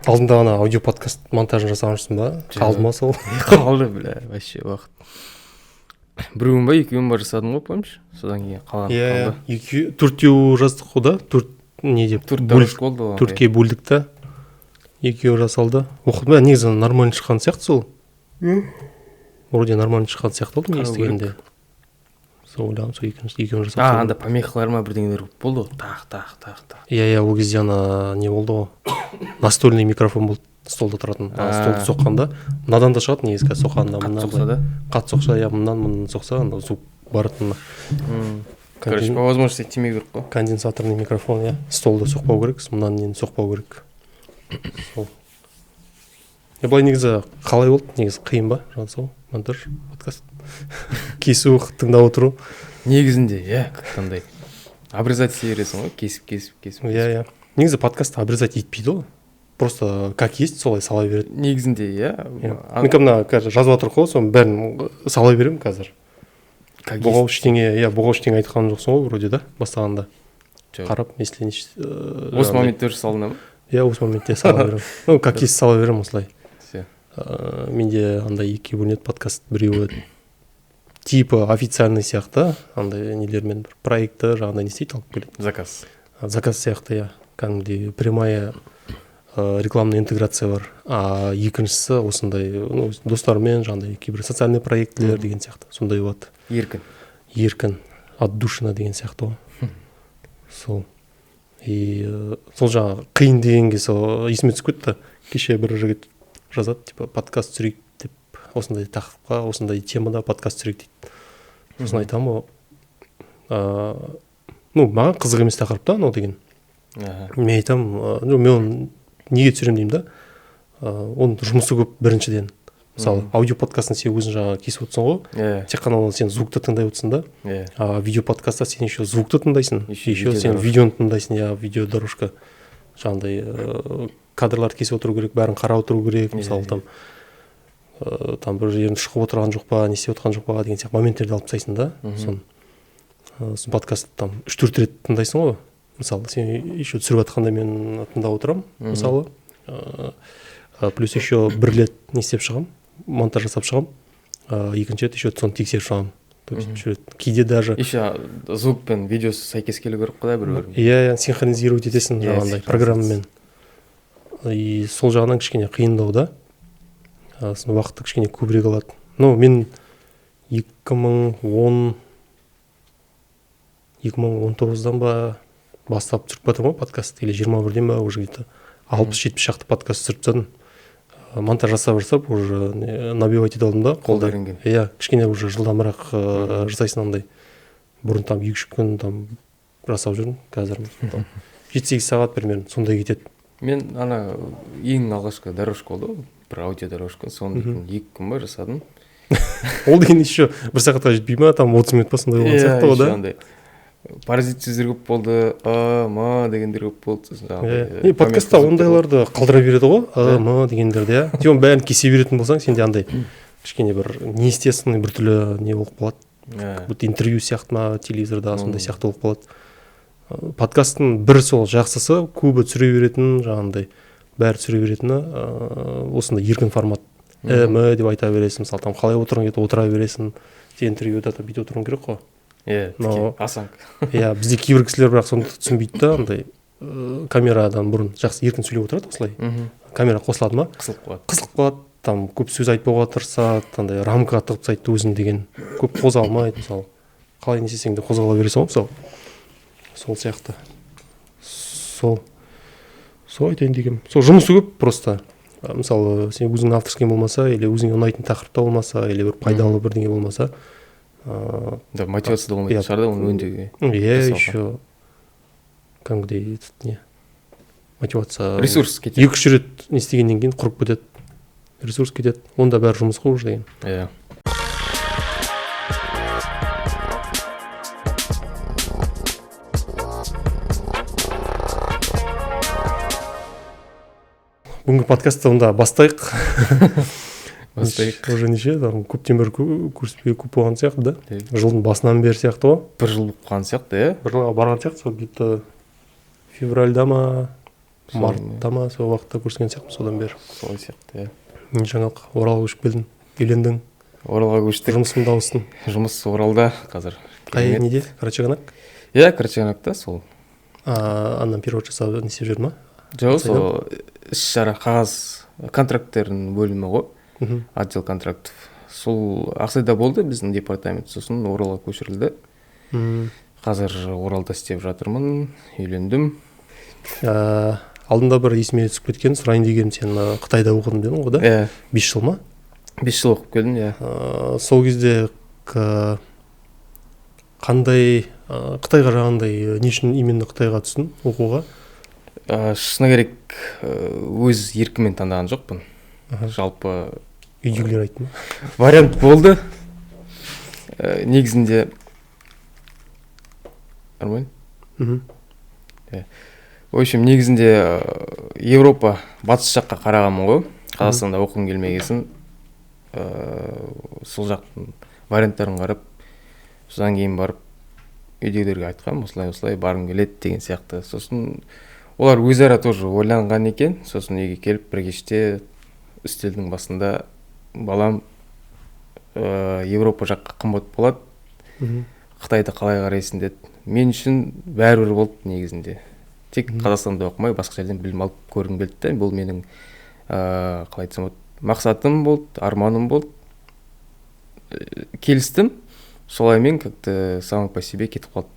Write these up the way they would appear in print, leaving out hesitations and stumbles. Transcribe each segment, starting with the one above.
алдында ана аудио подкаст монтажын жасағаншысың ба? Қалды ма сол? Қалды, бля, вообще уақыт. Біреуін ба, екеуін ба жасадым ғой, помнишь? Содан кейін қалған қалды. Төртеу жаздық қой да? Не деп? Төртке бөлдік та. Екеуі жасалды. Оқыды, негізі нормально шыққан сияқты сол. Вроде нормально шыққан сияқты болды, мен естігенде. Сол ойлағым, сол екеуін жасалды. Анда помехалар ма бірдеңелер болды. Тақ. Иә, ол кезде ана не болды ғой. Настольный микрофон болды. Столда тұратын. Столды соққанда, мынадан да шығады негізі соққанда. Қатты соқса да? Қатты соқса, я мындан соқса, анда звук баратын. Короче, по возможности тимей керек қой. Конденсаторный микрофон, иә. Столды соқпау керек, мындан нені соқпау керек. Сол. Былай негізі қалай болды? Негізі қиын ба? Сол, монтаж, подкаст. Кесу, тыңдап отыру. Негізінде, иә, қандай. Обрезать ете бересің ғой, кесіп. Иә. Негізі подкаст обрезать етпейді ғой. Просто как есть, солай сала береді. Негізінде, иә. Мен кімна қазір жазып жатыр ғой, соның бәрін сала беремін қазір. Бұғау ештеңе айтқан жоқсың ғой, вроде да, бастағанда. Қарап, если осы моментте салдың ба? Иә, осы моментте сала беремін. Ну, как есть сала беремін осылай. Менде андай екі бөлінеді подкаст, біреуі типа официальный сияқты, андай нелермен проекті жағында не істейді, алып келеді. Заказ сияқты, иә. Кәдімгідей прямая рекламный интеграция бар. А екіншісі осындай, достармен жаңағыдай кейбір социальный проектілер деген сияқты. Сондай болады. Еркін. Отдушина деген сияқты ғой. Сол. И сол жаңа қиын дегенге сол есіме түсіп кетті. Кеше бір жігіт жазады, типа подкаст түсірейік деп, осындай тақырыпқа, осындай темада подкаст түсірейік дейді. Сосын айтамын, маған қызық емес тақырып та, анау деген. Мен айтамын, мен оны неге түсірем деймін да, оның жұмысы көп біріншіден. Мысалы, аудио подкастын сен өзің жаңа кесіп отырсың ғой, тек қана сен звукты тыңдай отырсың да, а видео подкастта сен еще звукты тыңдайсың, еще сен видеоны тыңдайсың, я видео дорожка, жаңағыдай кадрларды кесіп отыру керек, бәрін қарап отыру керек, мысалы там бір жерін шықып отырған жоқ па, не істеп отырған жоқ па деген сияқты моменттерді алып тастайсың да, сосын подкастты там 3-4 рет тыңдайсың ғой. Мысалы, сен еще түсіріп жатқанда мен тыңдап отырамын, мысалы. Плюс еще бір рет не істеп шығам, монтаж жасап шығам. Екінші рет еще соны тексеріп шығам. То есть, кейде даже... Еще звук пен видеосы сәйкес келу керек қой да бір-бірін. Иә, синхронизировать етесің жаңағындай программамен. И сол жағынан кішкене қиындау да. Уақытты кішкене көбірек алады. Ну, мен 2019-дан ба бастап түсіріп жатырмын ғой подкаст, или 21-ден ба уже где-то 60-70 шақты подкаст түсіріп тастадым. Монтаж жасап уже набивать ете алдым да қолда. Иә, кішкене уже жылдамырақ жасайсың андай. Бұрын там 2-3 күн там жасап жүрдім, қазір 7-8 сағат примерно сондай кетеді. Мен ана ең алғашқы дорожка болды ғой, бір аудио дорожка, соны 2 күн ба жасадым. Ол деген еще бір сағатқа жетпей ма, там 30 минут па сондай болған сияқты ғой да. Паразит сөздер көп болды, дегендер көп болды. Подкастта ондайларды қалдыра береді ғой, дегендерді, иә. Сен бәрін кесе беретін болсаң, сенде андай кішкене бір неестественный бір түрлі не болып қалады. Бұл интервью сияқты ма, телевизорда сондай сияқты болып қалады. Подкасттың бір сол жақсысы, көбі түсіре беретін, жаңағындай бәрі түсіре беретіні, осындай еркін формат. Деп айта бересің, мысалы, там қалай отырған кезде отыра бересің, сен интервьюда бүйтіп отыруың керек қой. Асанг. Иә, бізде кейбір кісілер бірақ соны түсінбейді да, андай камерадан бұрын жақсы еркін сөйлеп отырады осылай. Камера қосылады ма? Қысылып қалады, там көп сөз айтпауға тырысады, андай рамка тығып тастайды өзін деген. Көп қозғалмайды, мысалы. Қалай не істесең де қозғала бересің ғой, мысалы. Сол сияқты. Сол айтайын дегенім. Сол жұмысы көп просто. Мысалы, сен өзің авторский болмаса, или өзіңе ұнайтын тақырыпта болмаса, или бір пайдалы бірдеңе болмаса, да, мотивация да болмайды шығар да, оны өңдеуге. Иә, еще кәдімгідей не мотивация. Ресурс кетеді. 2-3 рет не істегеннен кейін құрып кетеді. Ресурс кетеді. Онда бәрі жұмыс қой уже деген. Иә. Бүгінгі подкастты онда бастайық. Уже неше, там көптен бері көріспей көп болған сияқты да. Жылдың басынан бері сияқты ғой. Бір жыл болған сияқты, иә? Бір жылға барған сияқты, сол где-то февральда ма, мартта ма сол уақытта көріскен сияқтымыз содан бері. Сол сияқты, иә. Жаңалық Оралға көшіп келдің, үйлендің, Оралға көштік. жұмысыңды ауыстың. Жұмыс Оралда қазір. Қай неде? Карачаганак? Иә, Карачаганакта сол. Андан перевод жасап не істеп жүр ма? Жоқ, сол іс-шара қағаз контракттердің бөлімі ғой. Отдел контрактов. Сол Ақсайда болды біздің департамент, сосын Оралға көшірілді. Қазір Оралда істеп жатырмын, үйлендім. Алдында бір есіме түсіп кеткен, сұрайын дегенім, сен Қытайда оқыдың дедің ғой да? Иә. 5 жыл ма? 5 жыл оқып келдім, иә. Сол кезде қандай Қытайға жағандай, не үшін именно Қытайға түстің оқуға? Шыны керек, өз еркімен таңдаған жоқпын. Жалпы үйдегілер айтты ма? Вариант болды. Негізінде нормально? В общем, негізінде Европа батыс жаққа қарағанмын ғой. Қазақстанда оқығым келмегесін. Сол жақтың варианттарын қарап, содан кейін барып үйдегілерге айтқам, осылай барғым келеді деген сияқты. Сосын олар өзара тоже ойланған екен. Сосын үйге келіп бір кеште үстелдің басында балам Европа жаққа қымбат болады. Қытайда қалай қарайсың деді. Мен үшін бәрібір болды негізінде. Тек Қазақстанда оқымай, басқа жерден білім алып көргім келді. Бұл менің қалай айтсам, мақсатым болды, арманым болды. Келістім. Солай мен как-то само по себе кетіп қалды.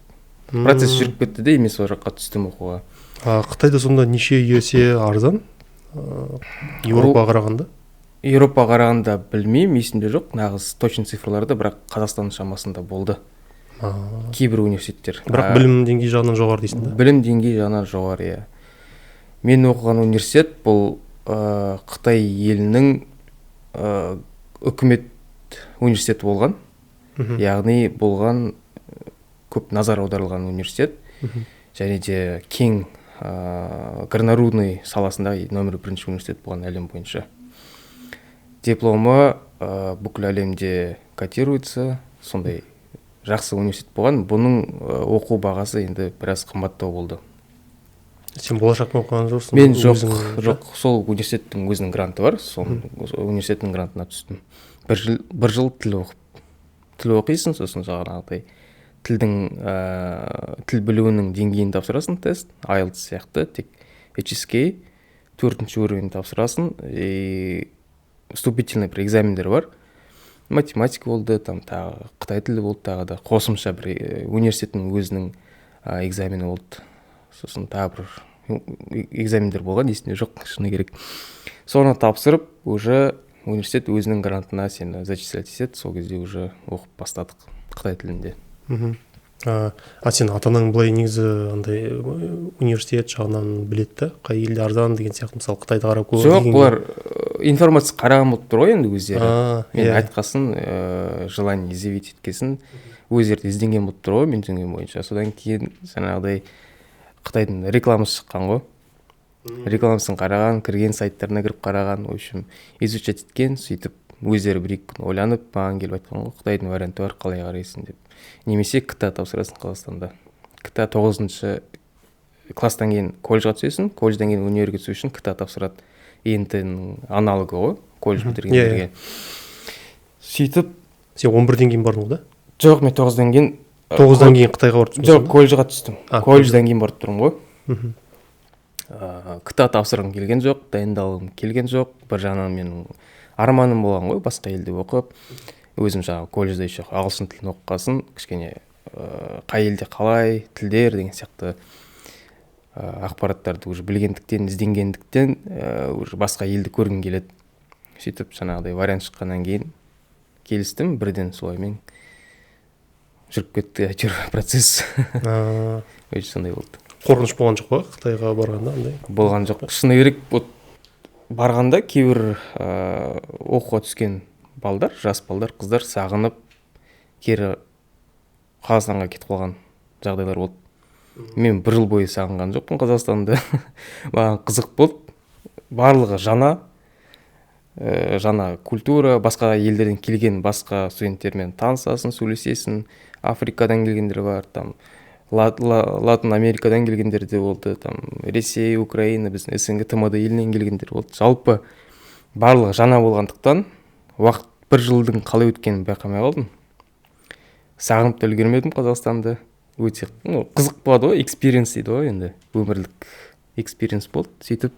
Процесс жүріп кетті де, мен сол жаққа түстім оқуға. Қытайда сонда неше есе арзан? Европаға қарағанда? Европаға қарағанда білмеймін, есімде жоқ. Нағыз точно цифрларды, бірақ Қазақстанның шамасында болды. Кейбір университеттер. Бірақ білім деңгейі жағынан жоғары дейсің да? Білім деңгейі жағынан жоғары, иә. Мен оқыған университет бұл Қытай елінің үкімет университеті болған. Яғни болған көп назар аударылған университет. Және де кең горнорудный саласында номер 1 университет болған әлем бойынша. Дипломы бүкіл әлемде котируется, сондай жақсы университет болған. Бұның оқу бағасы енді біраз қымбаттау болды. Сен болашақпен оқыған жоқсың? Мен жоқ, сол университеттің өзінің гранты бар, сол университеттің грантына түстім. Бір жыл тіл оқисың, сосын жаңағыдай тіл білуінің деңгейін тапсырасың, тест, IELTS сияқты, тек HSK 4-ші уровень тапсырасың, вступительный бір экзамендер бар. Математика болды, там тағы Қытай тілі болды, тағы да қосымша бір университеттің өзінің экзамені болды. Сосын тағы бір экзамендер болған, есінде жоқ, шыны керек. Соны тапсырып, уже университет өзінің грантына сені зачислять етеді, сол кезде уже оқып бастадық Қытай тілінде. Сен ата-анаң былай негізі андай университет жағынан біледі да, қай елде арзан деген сияқты, мысалы Қытайда қарап көрген. Жоқ, бұлар информация қараған болып тұр ғой енді өздері. Мен айтқасын, желание изъявить еткесін өздері ізденген болып тұр ғой, мен түсінген бойынша. Содан кейін жаңағыдай Қытайдың рекламасы шыққан ғой. Рекламасын қараған, кірген сайттарына кіріп қараған, в общем, изучать еткен, сөйтіп өздері бір-екі күн ойланып, маған келіп айтқан ғой, Қытайдың варианты бар, қалай қарайсың деп. Немесе КТА тапсырасың Қазақстанда. КТА 9-шы класстан кейін колледжға түсесің, колледждан кейін универге түсу үшін КТА тапсырады. ЕНТ-ның аналогы ғой, колледж бітіргендерге. Сөйтіп, сен 11-ден кейін бардың ғой да? Жоқ, мен 9-дан кейін 9-дан кейін Қытайға барып түстің? Жоқ, колледжға түстім. Колледждан кейін барып тұрмын ғой. КТА тапсырғым келген жоқ, дайындалғым келген жоқ. Бір жағынан менің арманым болған ғой, басқа елде оқып. Өзім жаңағы колледжда еще ағылшын тілін оқығасын, кішкене қай елде қалай, тілдер деген сияқты ақпараттарды уже білгендіктен, ізденгендіктен уже басқа елді көргім келеді. Сөйтіп жаңағыдай вариант шыққаннан кейін келістім, бірден солаймен жүріп кетті әйтеуір процесс. Өте сондай болды. Қорқыныш болған жоқ па Қытайға барғанда андай? Болған жоқ. Шыны керек, барғанда кейбір оқуға түскен балдар, жас балдар, қыздар сағынып кері Қазақстанға кетіп қалған жағдайлар болды. Мен бір жыл бойы сағынған жоқпын Қазақстанды. Маған қызық болды. Барлығы жаңа культура, басқа елдерден келген басқа студенттермен танысасың, сөйлесесің. Африкадан келгендер бар, там Латын Америкадан келгендер де болды, там Ресей, Украина, біздің СНГ ТМД елінен келгендер болды. Жалпы барлығы жаңа болғандықтан уақыт бір жылдың қалай өткенін байқамай қалдым. Сағынып та үлгермедім Қазақстанды. Өте қызық болады ғой, экспириенс дейді ғой, енді өмірлік экспириенс болды. Сөйтіп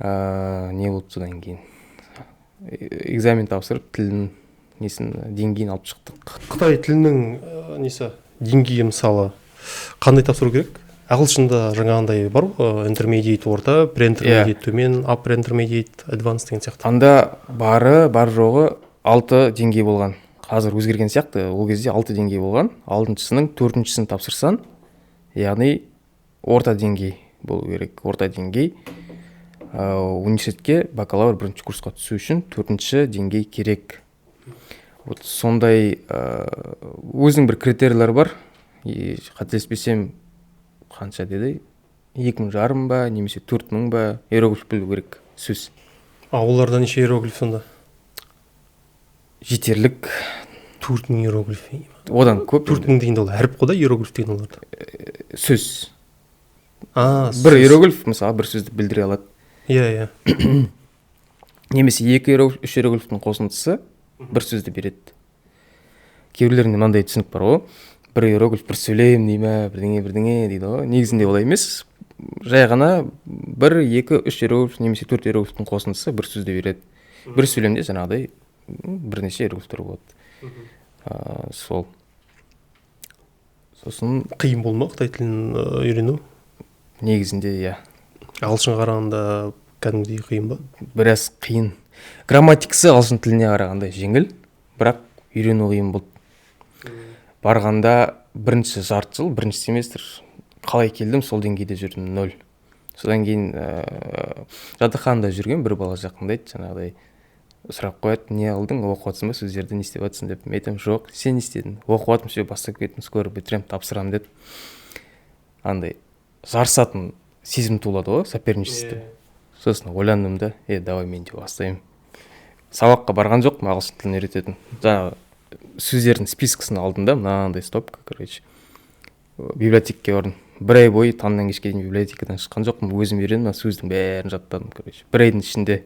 не болды содан кейін? Экзамен тапсырып, тілдің несін деңгейін алып шықтық. Қытай тілінің несі деңгейі мысалы қандай тапсыру керек? Ағылшында жаңағындай бар ғой, интермедиат орта, pre-intermediate төмен, upper intermediate, advanced деген сияқты. Анда бар жоғы 6 деңгей болған. Қазір өзгерген сияқты, ол кезде 6 деңгей болған. 6-шысының 4-шісін тапсырсан, яғни орта деңгей болу керек. Орта деңгей университетке бакалавр 1-ші курсқа түсу үшін 4-ші деңгей керек. Вот сондай өзінің бір критериялар бар. Қателеспесем, қанша деді? 2,500 ба, немесе 4,000 ба иероглиф білу керек сөз. Оларда неше иероглиф сонда? Жетерлік. 4,000 иероглиф. Одан көп. 4,000 деген ол әріп қой да, иероглиф деген оларда. Сөз. Бір иероглиф мысалы бір сөзді білдіре алады. Иә. Немесе 2 иероглиф, 3 иероглифтің қосындысы бір сөзді береді. Кейбіреулерінде мынандай түсінік бар ғой. Бір иероглиф бір сөйлем дей ме, бірдеңе дейді ғой. Негізінде олай емес. Жай ғана 1, 2, 3 иероглиф немесе 4 иероглифтің қосындысы бір сөзді береді. Бір сөйлемде жаңағыдай бірнеше иероглифтер болады. Сол. Сосын қиын болды ма Қытай тілін үйрену? Негізінде иә. Ағылшынға қарағанда кәдімгідей қиын ба? Біраз қиын. Грамматикасы ағылшын тіліне қарағанда жеңіл, бірақ үйрену қиын болды. Барғанда бірінші жарты жыл, бірінші семестр қалай келдім, сол деңгейде жүрдім 0. Содан кейін жатақханада жүрген бір бала жақындайды, жаңағыдай сұрақ қояды, не алдың, оқып жатсың ба, сөздерді не істеп жатсың деп. Мен айтамын, жоқ, сен не істедің? Оқып жатырмын, все, бастап кеттім, скоро бітіремін, тапсырамын деді. Андай жарысатын сезім туылады ғой, соперничество. Сосын ойландым да, давай мен де бастаймын. Сабаққа барған жоқпын, ағылшын тілін үйрететін. Жаңағы сөздердің спискасын алдым да, мынандай стопка, короче. Библиотекке бардым. 1 ай бойы таңнан кешке дейін библиотекадан шыққан жоқпын, өзім үйрендім, сөздің бәрін жаттадым, короче. 1 айдың ішінде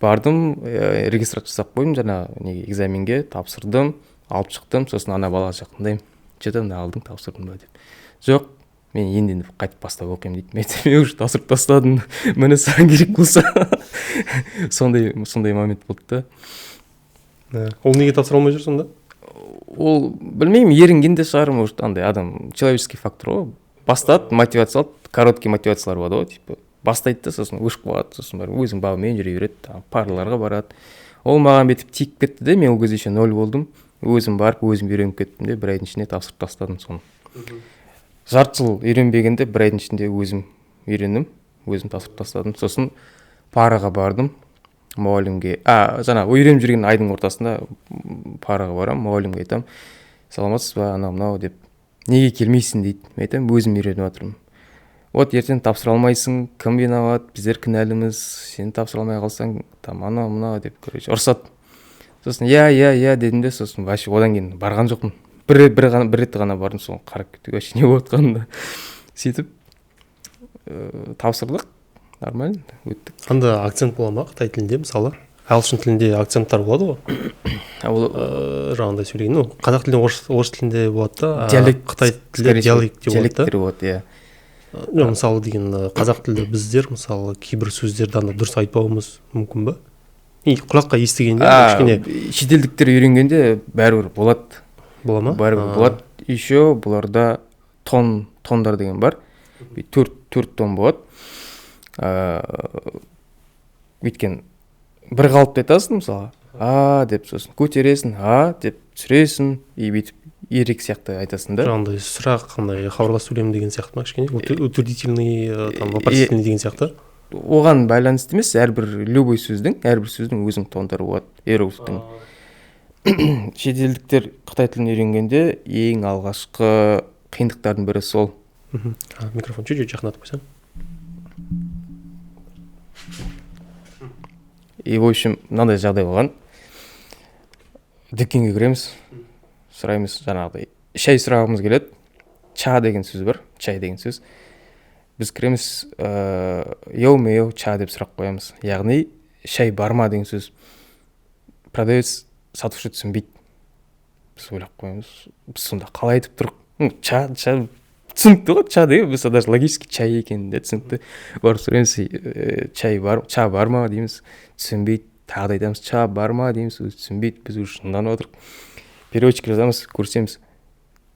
бардым, регистрация жасап қойдым, жаңағы экзаменге тапсырдым, алып шықтым, сосын ана балаға жақындаймын. Че-то мына алдың, тапсырдың ба деп. Жоқ, мен енді қайтып бастап оқимын дейді. Мен уже тапсырып тастадым, міне саған керек болса. Сондай момент болды да. Ол неге тапсыра алмай жүр сонда? Ол білмеймін, ерінгенде шығар, может, андай адам, человеческий фактор ғой. Бастады, мотивация алды, короткий мотивациялар болады ғой, типа. Бастайды да, сосын өшіп қалады, сосын бар, өзің бабымен жүре береді, парларға барады. Ол маған бетіп тиіп кетті де, мен ол кезде еще 0 болдым. Өзім барып, өзім үйреніп кеттім де, 1 айдың ішінде тапсырып тастадым соны. Жарты жыл үйренбегенде 1 айдың ішінде өзім үйрендім, өзім тапсырып тастадым. Сосын параға бардым, мұғалімге. Жаңа үйреніп жүрген айдың ортасында параға барам, мұғалімге айтам, саламатсыз ба, анау деп. Неге келмейсің дейді. Мен айтам, өзім үйреніп жатырмын. Вот ертең тапсыра алмайсың, кім виноват, біздер кінәліміз, сен тапсыра алмай қалсаң, там анау деп, короче, ұрсады. Сосын я дедім де, сосын вообще одан кейін барған жоқпын. Бір рет ғана бардым, соны қарап кеттік, вообще не болып жатқанын. Сөйтіп тапсырдық, нормально өттік. Анда акцент бола ма Қытай тілінде, мысалы? Ағылшын тілінде акценттар болады ғой? Жаңағындай сөйлеген, қазақ тілінде, орыс тілінде болады да, Қытай тілінде диалект деп болады да. Диалекттер болады, иә. Мысалы деген қазақ тілді біздер мысалы кейбір сөздерді дұрыс айтпауымыз мүмкін ба? Құлаққа естігенде кішкене шетелдіктер үйренгенде бәрібір болады. Бола ма? Бәрібір болады. Еще бұларда тондар деген бар. 4 тон болады. Өйткен бір қалыпты айтасың мысалы, деп сосын көтересің, деп түсіресің, и бүйтіп ерек сияқты айтасың да. Жаңағындай сұрақ, қандай хабарласып сөйлем деген сияқты ма, кішкене утвердительный, вопросительный деген сияқты. Оған байланысты емес, любой сөздің өзінің тондары болады, иероглифтің. Шетелдіктер Қытай тілін үйренгенде ең алғашқы қиындықтардың бірі сол. Микрофон чуть-чуть жақындатып қойсаң. И в общем, мынандай жағдай болған. Дүкенге кіреміз, сұраймыз, жаңағыдай шай сұрағымыз келеді. ча деген сөз бар, чай деген сөз. Біз кіреміз, йоу меу ча деп сұрақ қоямыз. Яғни шай бар ма деген сөз. Продавец, сатушы түсінбейді. Біз ойлап қоямыз, біз сонда қалай айтып тұрық? Ча түсінікті ғой, ча деген, біз даже логически чай екенін де түсінікті. Барып сұрамыз, ча бар ма дейміз, түсінбейді. Тағы да айтамыз, ча бар ма дейміз, өзі түсінбейді. Біз уже шынданып отырық. Переводчик жазамыз, көрсеміз,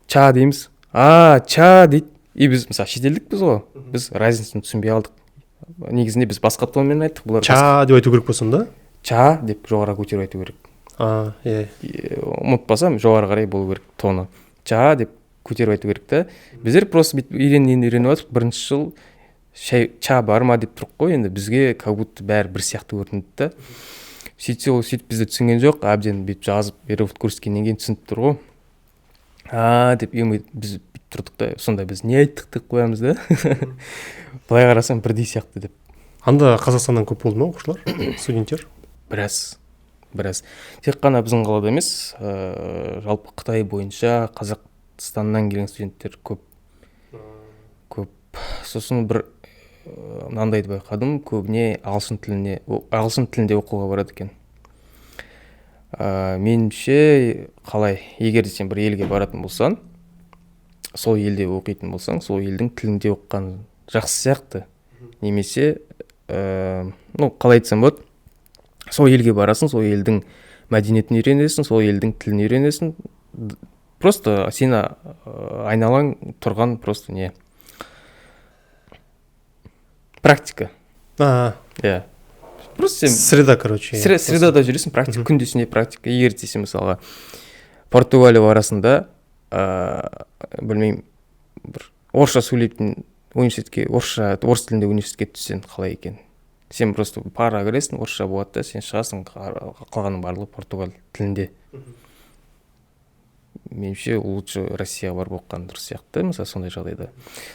ча дейміз, ча дейді. И біз мысалы шетелдікпіз ғой, біз разницасын түсінбей алдық. Негізінде біз басқа тонмен айттық, бұлар ча деп айту керек болсын да? Ча деп жоғары көтеріп айту керек. Ұмытпасам жоғары қарай болу керек тоны. Ча деп көтеріп айту керек та. Біздер просто үйреніп жатырмық. Бірінші жыл ча бар ма деп тұрық қой, енді бізге как будто бәрі бір сияқты көрінді да. Сөйтсе ол сөйтіп бізді түсінген жоқ, әбден бүйтіп жазып перевод көрсеткеннен кейін түсініп тұр ғой. Деп біз бүйтіп тұрдық та, сонда біз не айттық деп қоямыз да. Былай қарасам бірдей сияқты деп. Анда Қазақстаннан көп болды ма оқушылар, студенттер? Біраз. Тек қана біздің қалада емес, жалпы Қытай бойынша Қазақстаннан келген студенттер көп. Сосын бір мынандайды байқадым, көбіне ағылшын тілінде оқуға барады екен. Меніңше қалай, егер сен бір елге баратын болсаң, сол елде оқитын болсаң, сол елдің тілінде оқыған жақсы сияқты. Немесе, қалай айтсам болады, сол елге барасың, сол елдің мәдениетін үйренесің, сол елдің тілін үйренесің. Просто сені айналаң тұрған просто не? Практика. Просто сен среда, короче. Средада жүресің, практика, күндесіне практика. Егер десем мысалға Португалия арасында, білмеймін, бір орысша сөйлейтін университетке, орыс тілінде университетке түссең қалай екен? Сен просто пара кіресің, орысша болады да, сен шығасың, қалғаның барлығы португал тілінде. Меніңше лучше Россияға барып оқыған дұрыс сияқты, мысалы сондай жағдайда.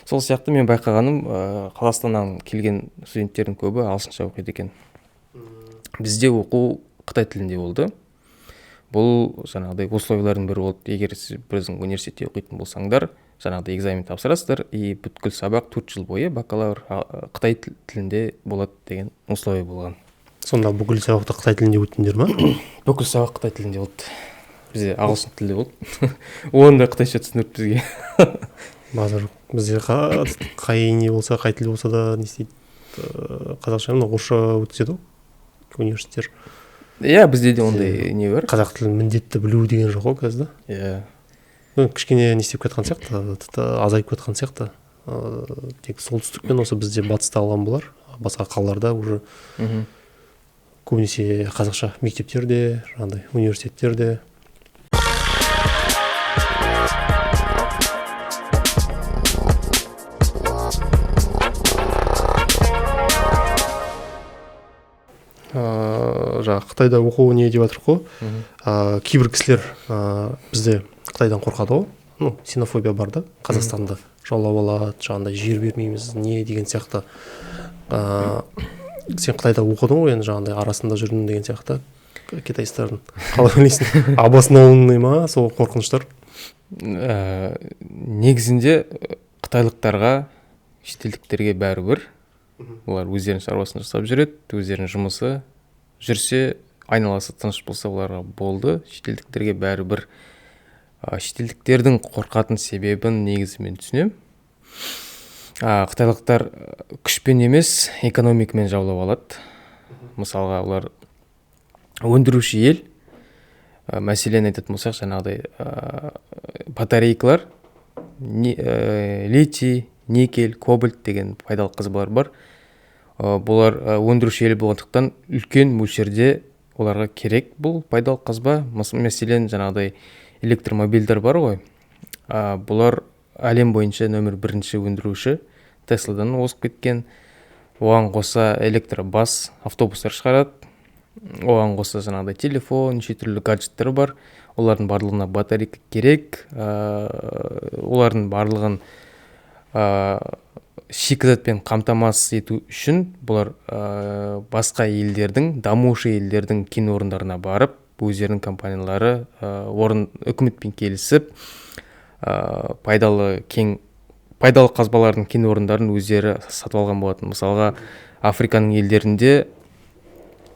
Сол сияқты мен байқағаным, Қазақстаннан келген студенттердің көбі ағылшынша оқиды екен. Бізде оқу Қытай тілінде болды. Бұл жаңағыдай условиялардың бірі болды. Егер сіз біздің университетте оқитын болсаңдар, жаңағыдай экзамен тапсырасыздар, и бүткіл сабақ 4 жыл бойы бакалавр Қытай тілінде болады деген условие болған. Сонда бүкіл сабақты Қытай тілінде өттіңдер ма? Бүкіл сабақ Қытай тілінде болды. Бізде ағылшын тілде болды. Оны да қытайша түсіндіріп бізге. Базар бізде қай не болса, қай тіл болса да не істейді, қазақша орысша өткізеді ғой университеттер. Бізде де ондай не бар. Қазақ тілін міндетті білу деген жоқ қой қазір да. Кішкене не істеп кетқан сияқты, азайып кетқан сияқты. Тек солтүстік пен осы бізде батыста алған болар. Басқа қалаларда уже көбінесе қазақша мектептерде, жаңағыдай университеттерде. Қытайда оқу не деп жатыр қой, кейбір кісілер бізде Қытайдан қорқады ғой, ксенофобия бар да, Қазақстанды жаулап алады, жаңағыдай жер бермейміз, не деген сияқты. Сен Қытайда оқыдың ғой, енді жаңағыдай арасында жүрдің деген сияқты китайстардың. Қалай ойлайсың, обоснованный ма сол қорқыныштар? Негізінде қытайлықтарға, шетелдіктерге бәрібір. Олар өздерінің шаруасын жасап жүреді, өздерінің жұмысы жүрсе, айналасы тыныш болса оларға болды. Шетелдіктерге бәрібір. Шетелдіктердің қорқатын себебін негізі мен түсінемін. Қытайлықтар күшпен емес, экономикамен жаулап алады. Мысалға, олар өндіруші ел, мәселен айтатын болсақ, жаңағыдай батарейкалар, литий, никель, кобальт деген пайдалы қазбалар бар. Бұлар өндіруші ел болғандықтан үлкен мөлшерде оларға керек бұл пайдалы қазба. Мәселен, жаңағыдай электромобильдер бар ғой. Бұлар әлем бойынша нөмір 1 өндіруші. Тесладан озып кеткен. Оған қоса электробас автобустар шығарады. Оған қоса жаңағыдай телефон, неше түрлі гаджеттер бар. Олардың барлығына батарейка керек. Олардың барлығын шикізатпен қамтамасыз ету үшін бұлар басқа елдердің, дамушы елдердің кен орындарына барып, өздерінің компаниялары үкіметпен келісіп, пайдалы қазбалардың кен орындарын өздері сатып алған болатын. Мысалға Африканың елдерінде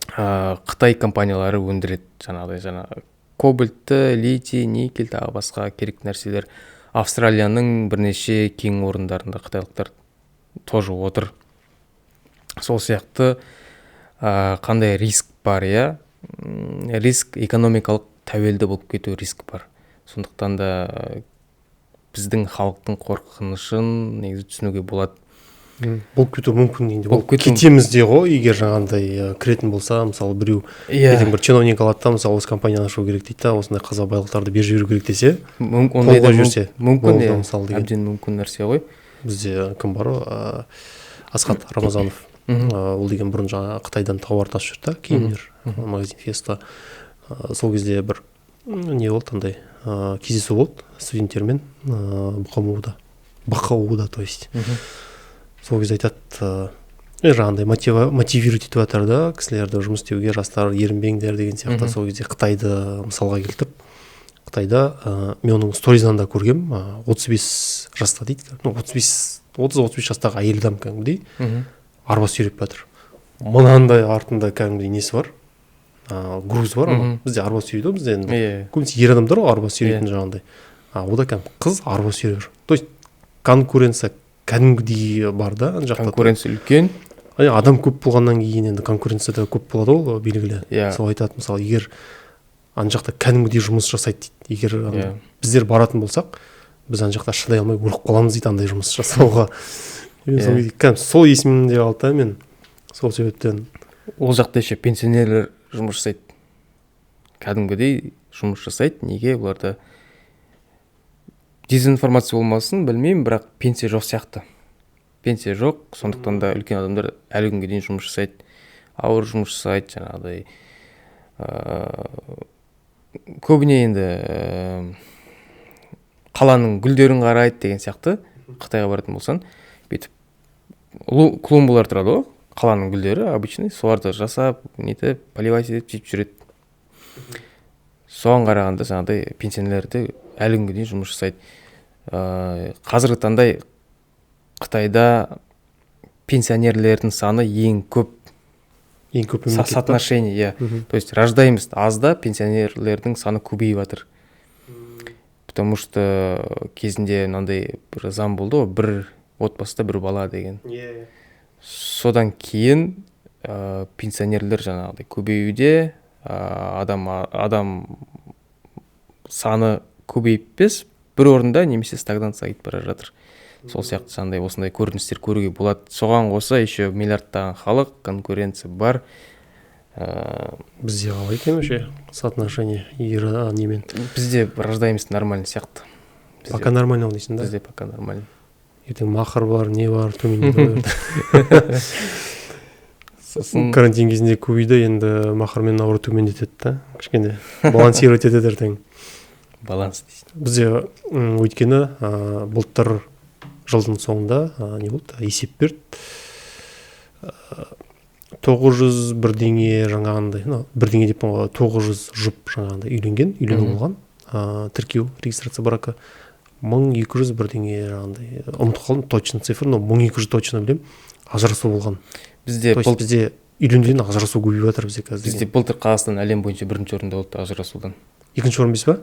Қытай компаниялары өндіреді жаңағы кобальтты, литий, никель, тағы басқа керек нәрселер. Австралияның бірнеше кен орындарында қытайлықтар тоже отыр. Сол сияқты қандай риск бар, риск экономикалық тәуелді болып кету риск бар. Сондықтан да біздің халықтың қорқынышын негізі түсінуге болады. Болып кетуі мүмкін енді. Кетеміз де ғой, егер жаңағындай кіретін болса, мысалы біреу ертең бір чиновник алады да, мысалы осы компанияны ашу керек дейді да, осындай қаза байлықтарды беріп жіберу керек десе, қолға жүрсе, мүмкін, әбден мүмкін нәрсе ғой. Бізде кім бар ғой, Асхат Рамазанов, ол деген бұрын жаңа Қытайдан тауар тасып жүрді, киімдер, магазин Феста. Сол кезде бір не болды, андай кездесу болды студенттермен БХУ-да, то есть. Сол кезде айтады, жаңағындай мотивировать етіп жатыр да кісілерді жұмыс істеуге, жастар ерінбеңдер деген сияқты. Сол кезде Қытайды мысалға келтіріп, Қытайда мен оның сторизынан да көргем, 35 жаста дейді, 30-35 жастағы әйел адам кәдімгідей арба сүйреп жатыр. Мынандай артында кәдімгідей несі бар, груз бар, бізде арба сүйрейді, бізде көбінесе ер адамдар ғой арба сүйрейтін жаңағындай. Ода кәдімгі қыз арба сүйреп жүр. То есть конкуренция кәдімгідей бар да, ана жақта. Конкуренция үлкен. Адам көп болғаннан кейін енді конкуренция да көп болады ғой, белгілі. Сол айтады, мысалы, егер ана жақта кәдімгідей жұмыс жасайды дейді. Егер біздер баратын болсақ, біз ана жақта шыдай алмай өліп қаламыз дейді андай жұмыс жасауға. Сол есімде қалды мен. Сол себептен ол жақта еще пенсионерлер жұмыс жасайды. Кәдімгідей жұмыс жасайды. Неге оларда дезинформация болмасын, білмеймін, бірақ пенсия жоқ сияқты. Пенсия жоқ, сондықтан да үлкен адамдар әлі күнге дейін жұмыс жасайды. Ауыр жұмыс жасайды, жаңағыдай. Көбіне енді қаланың гүлдерін қарайды деген сияқты. Қытайға баратын болсан, бүйтіп клумбалар тұрады ғой, қаланың гүлдері обычный, соларды жасап, нетіп, поливать етіп жеп жүреді. Соған қарағанда жаңағыдай пенсионерлерді әлі күнге дейін жұмыс жасайды. Қазіргі таңда Қытайда пенсионерлердің саны ең көп соотношение, то есть рождаемость азда, пенсионерлердің саны көбейіп жатыр. Потому что кезінде мынандай бір заң болды ғой, бір отбасыда бір бала деген. Содан кейін пенсионерлер жаңағыдай көбеюде, адам саны көбейіп без, бір орында немесе стагнация кетіп бара жатыр. Сол сияқты жаңағыдай осындай көріністер көруге болады. Соған қоса еще миллиардтаған халық, конкуренция бар. Бізде қалай екен вообще соотношение немен? Бізде рождаемость нормальный сияқты. Пока нормально дейсің да? Бізде пока нормально. Ертең мақыр бар, не бар, төмендейді. Карантин кезінде көбейді, енді мақырмен ауыр төмендетеді да, кішкене балансировать етеді ертең. Баланс дейсің. Бізде өйткені былтыр жылдың соңында не болды, есеп берді. 900 бірдеңе жаңағындай, бірдеңе деп 900 жұп жаңағындай үйлену болған, тіркеу, регистрация брака. 1200 бірдеңе жаңағындай, ұмытып қалдым точно цифр, но 1200 точно білем, ажырасу болған. Бізде үйленуден ажырасу көбейіп жатыр бізде қазір. Бізде былтыр Қазақстан әлем бойынша бірінші орында болды ажырасудан. Екінші орын ба?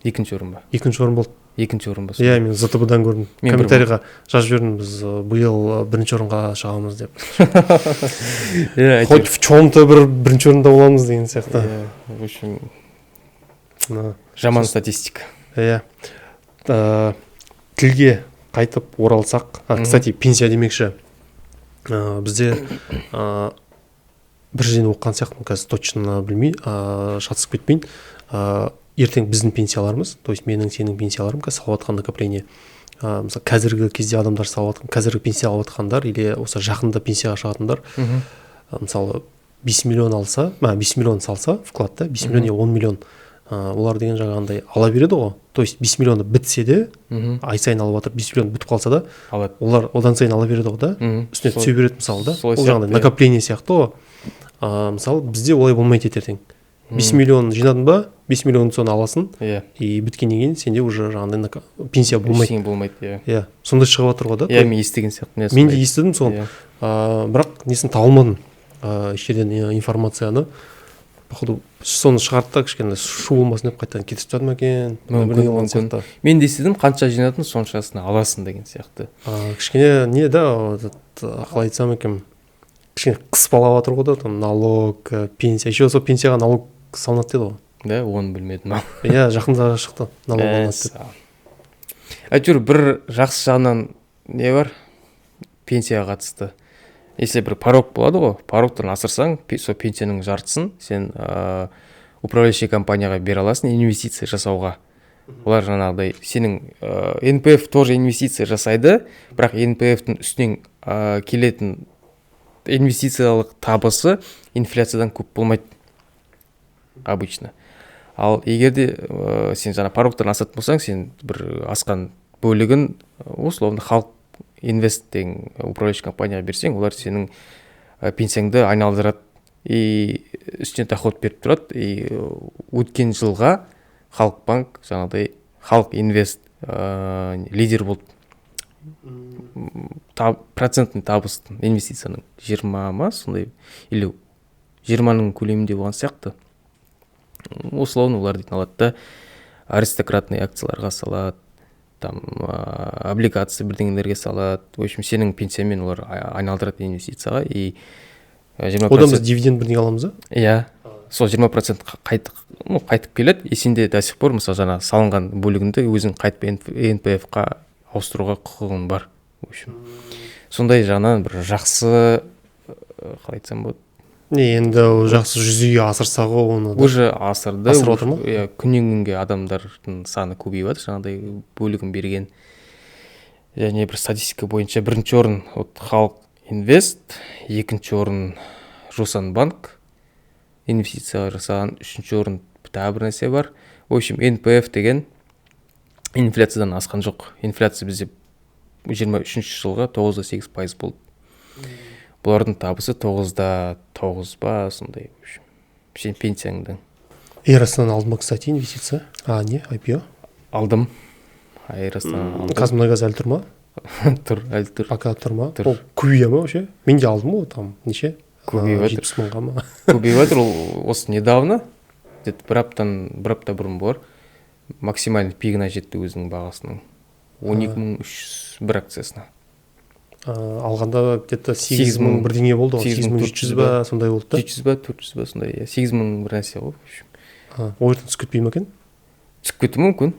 Екінші орын ба? Екінші орын болды. Екінші орын ба? Иә, мен ЗТБ-дан көрдім. Комментарийға жазып жібердім, біз биыл бірінші орынға шығамыз деп. Хоть в чем-то бірінші орында боламыз деген сияқты. В общем, жаман статистика. Иә. Тілге қайтып оралсақ, кстати, пенсия демекші, бізде бір жерден оқыған сияқтымын, қазір точно білмей, шатысып кетпейін. Ертең біздің пенсияларымыз, то есть менің сенің пенсияларым, салаватқан накопление. Мысалы, қазіргі кезде адамдар салаватқан, қазіргі пенсия алыватқандар, или осы жақында пенсияға шығатындар, мысалы, 5 миллион алса, 5 миллион салса вкладта, 5 миллион, 10 миллион, олар деген жаңағындай ала береді ғой. То есть 5 миллионы бітсе де, ай сайын алып жатыр, 5 миллион бітіп қалса да, олар одан сайын ала береді ғой да, үстіне түсе береді мысалы да. Ол жаңағындай накопление сияқты ғой. Мысалы, бізде олай болмайды ертең. 5 миллион жинадың ба 5 миллион соны аласың, и біткеннен кейін сенде уже жаңағыдай пенсия болмайды. Ештеңе болмайды, иә сондай шығып жатыр ғой да. мен естіген сияқтымын. Мен де естідім соны, бірақ несін таба алмадым еш жерден информацияны. Походу соны шығарды да кішкене шу болмасын деп қайтадан кетіп жатыр ма екен. Мүмкін. Мен де естідім, қанша жинадың соншасын аласың деген сияқты. Кішкене не да, қалай айтсам екен, кішкене қыспалап жатыр ғой да, там налог, пенсия. Еще сол пенсияға налог салынады деді ғой. Да, оны білмедім. Иә, жақында шықты налог алынады деп. Әйтеуір бір жақсы жағынан не бар пенсияға қатысты. Если бір порог болады ғой, порогтан асырсаң, сол пенсияның жартысын сен управляющий компанияға бере аласың инвестиция жасауға. Олар жаңағыдай сенің НПФ тоже инвестиция жасайды, бірақ НПФ-тің үстінен келетін инвестициялық табысы инфляциядан көп болмайды обычно. Ал егерде сен жаңа порогтан асатын болсаң, сен бір асқан бөлігін условно халық инвест деген управляющий компанияға берсең, олар сенің пенсияңды айналдырады и үстіне доход беріп тұрады. И өткен жылға Халықбанк жаңағыдай халық инвест лидер болды. Процентный табыстың инвестицияның 20 ма сондай или 20-ның көлемінде болған сияқты. Условно олар дейтін алады да, аристократный акцияларға салады, там облигация бірдеңелерге салады. В общем, сенің пенсиямен олар айналдырады инвестицияға и 20%. Одан біз дивиденд бірдеңе аламыз, иә. Сол 20% қайтып келеді. И сенде до сих пор мысалы жаңа салынған бөлігінде өзің қайтып НПФ-қа ауыстыруға құқығың бар. В общем, сондай жағынан бір жақсы, қалай айтсам болады. Енді жақсы жүзеге асырса ғой оны. Уже асырды. Асырып отыр ма? Күннен күнге адамдардың саны көбейіп жатыр, жаңағыдай бөлігін берген. Және бір статистика бойынша бірінші орын халық инвест, екінші орын Жусанбанк инвестиция жасаған, үшінші орын тағы бір нәрсе бар. В общем, НПФ деген инфляциядан асқан жоқ. Инфляция бізде 23 жылға 9.8% болды. Бұлардың табысы 9.9 ба, сондай. Сен пенсияңды. Эйростан алдым, кстати, инвестиция. Не, IPO? Алдым. Эйростан алдым. Қазмұнайгаз әлі тұр ма? Тұр, әлі тұр. Пока тұр ма? Ол көбейе ма вообще? Мен де алдым ғой, там, неше? Көбейіп жатыр. 70 мыңға ма? Көбейіп жатыр, ол осы недавно, бір апта бұрын болар, максимальный пигіне жетті өзінің бағасының. 12.300 бір акциясына. Алғанда где-то 8 мың бірдеңе болды ғой, 8.700 ба, сондай болды да? 700 ба, 400 ба, сондай, 8 мың бір нәрсе ғой. Ойыртын түсіп кетпей ма екен? Түсіп кету мүмкін.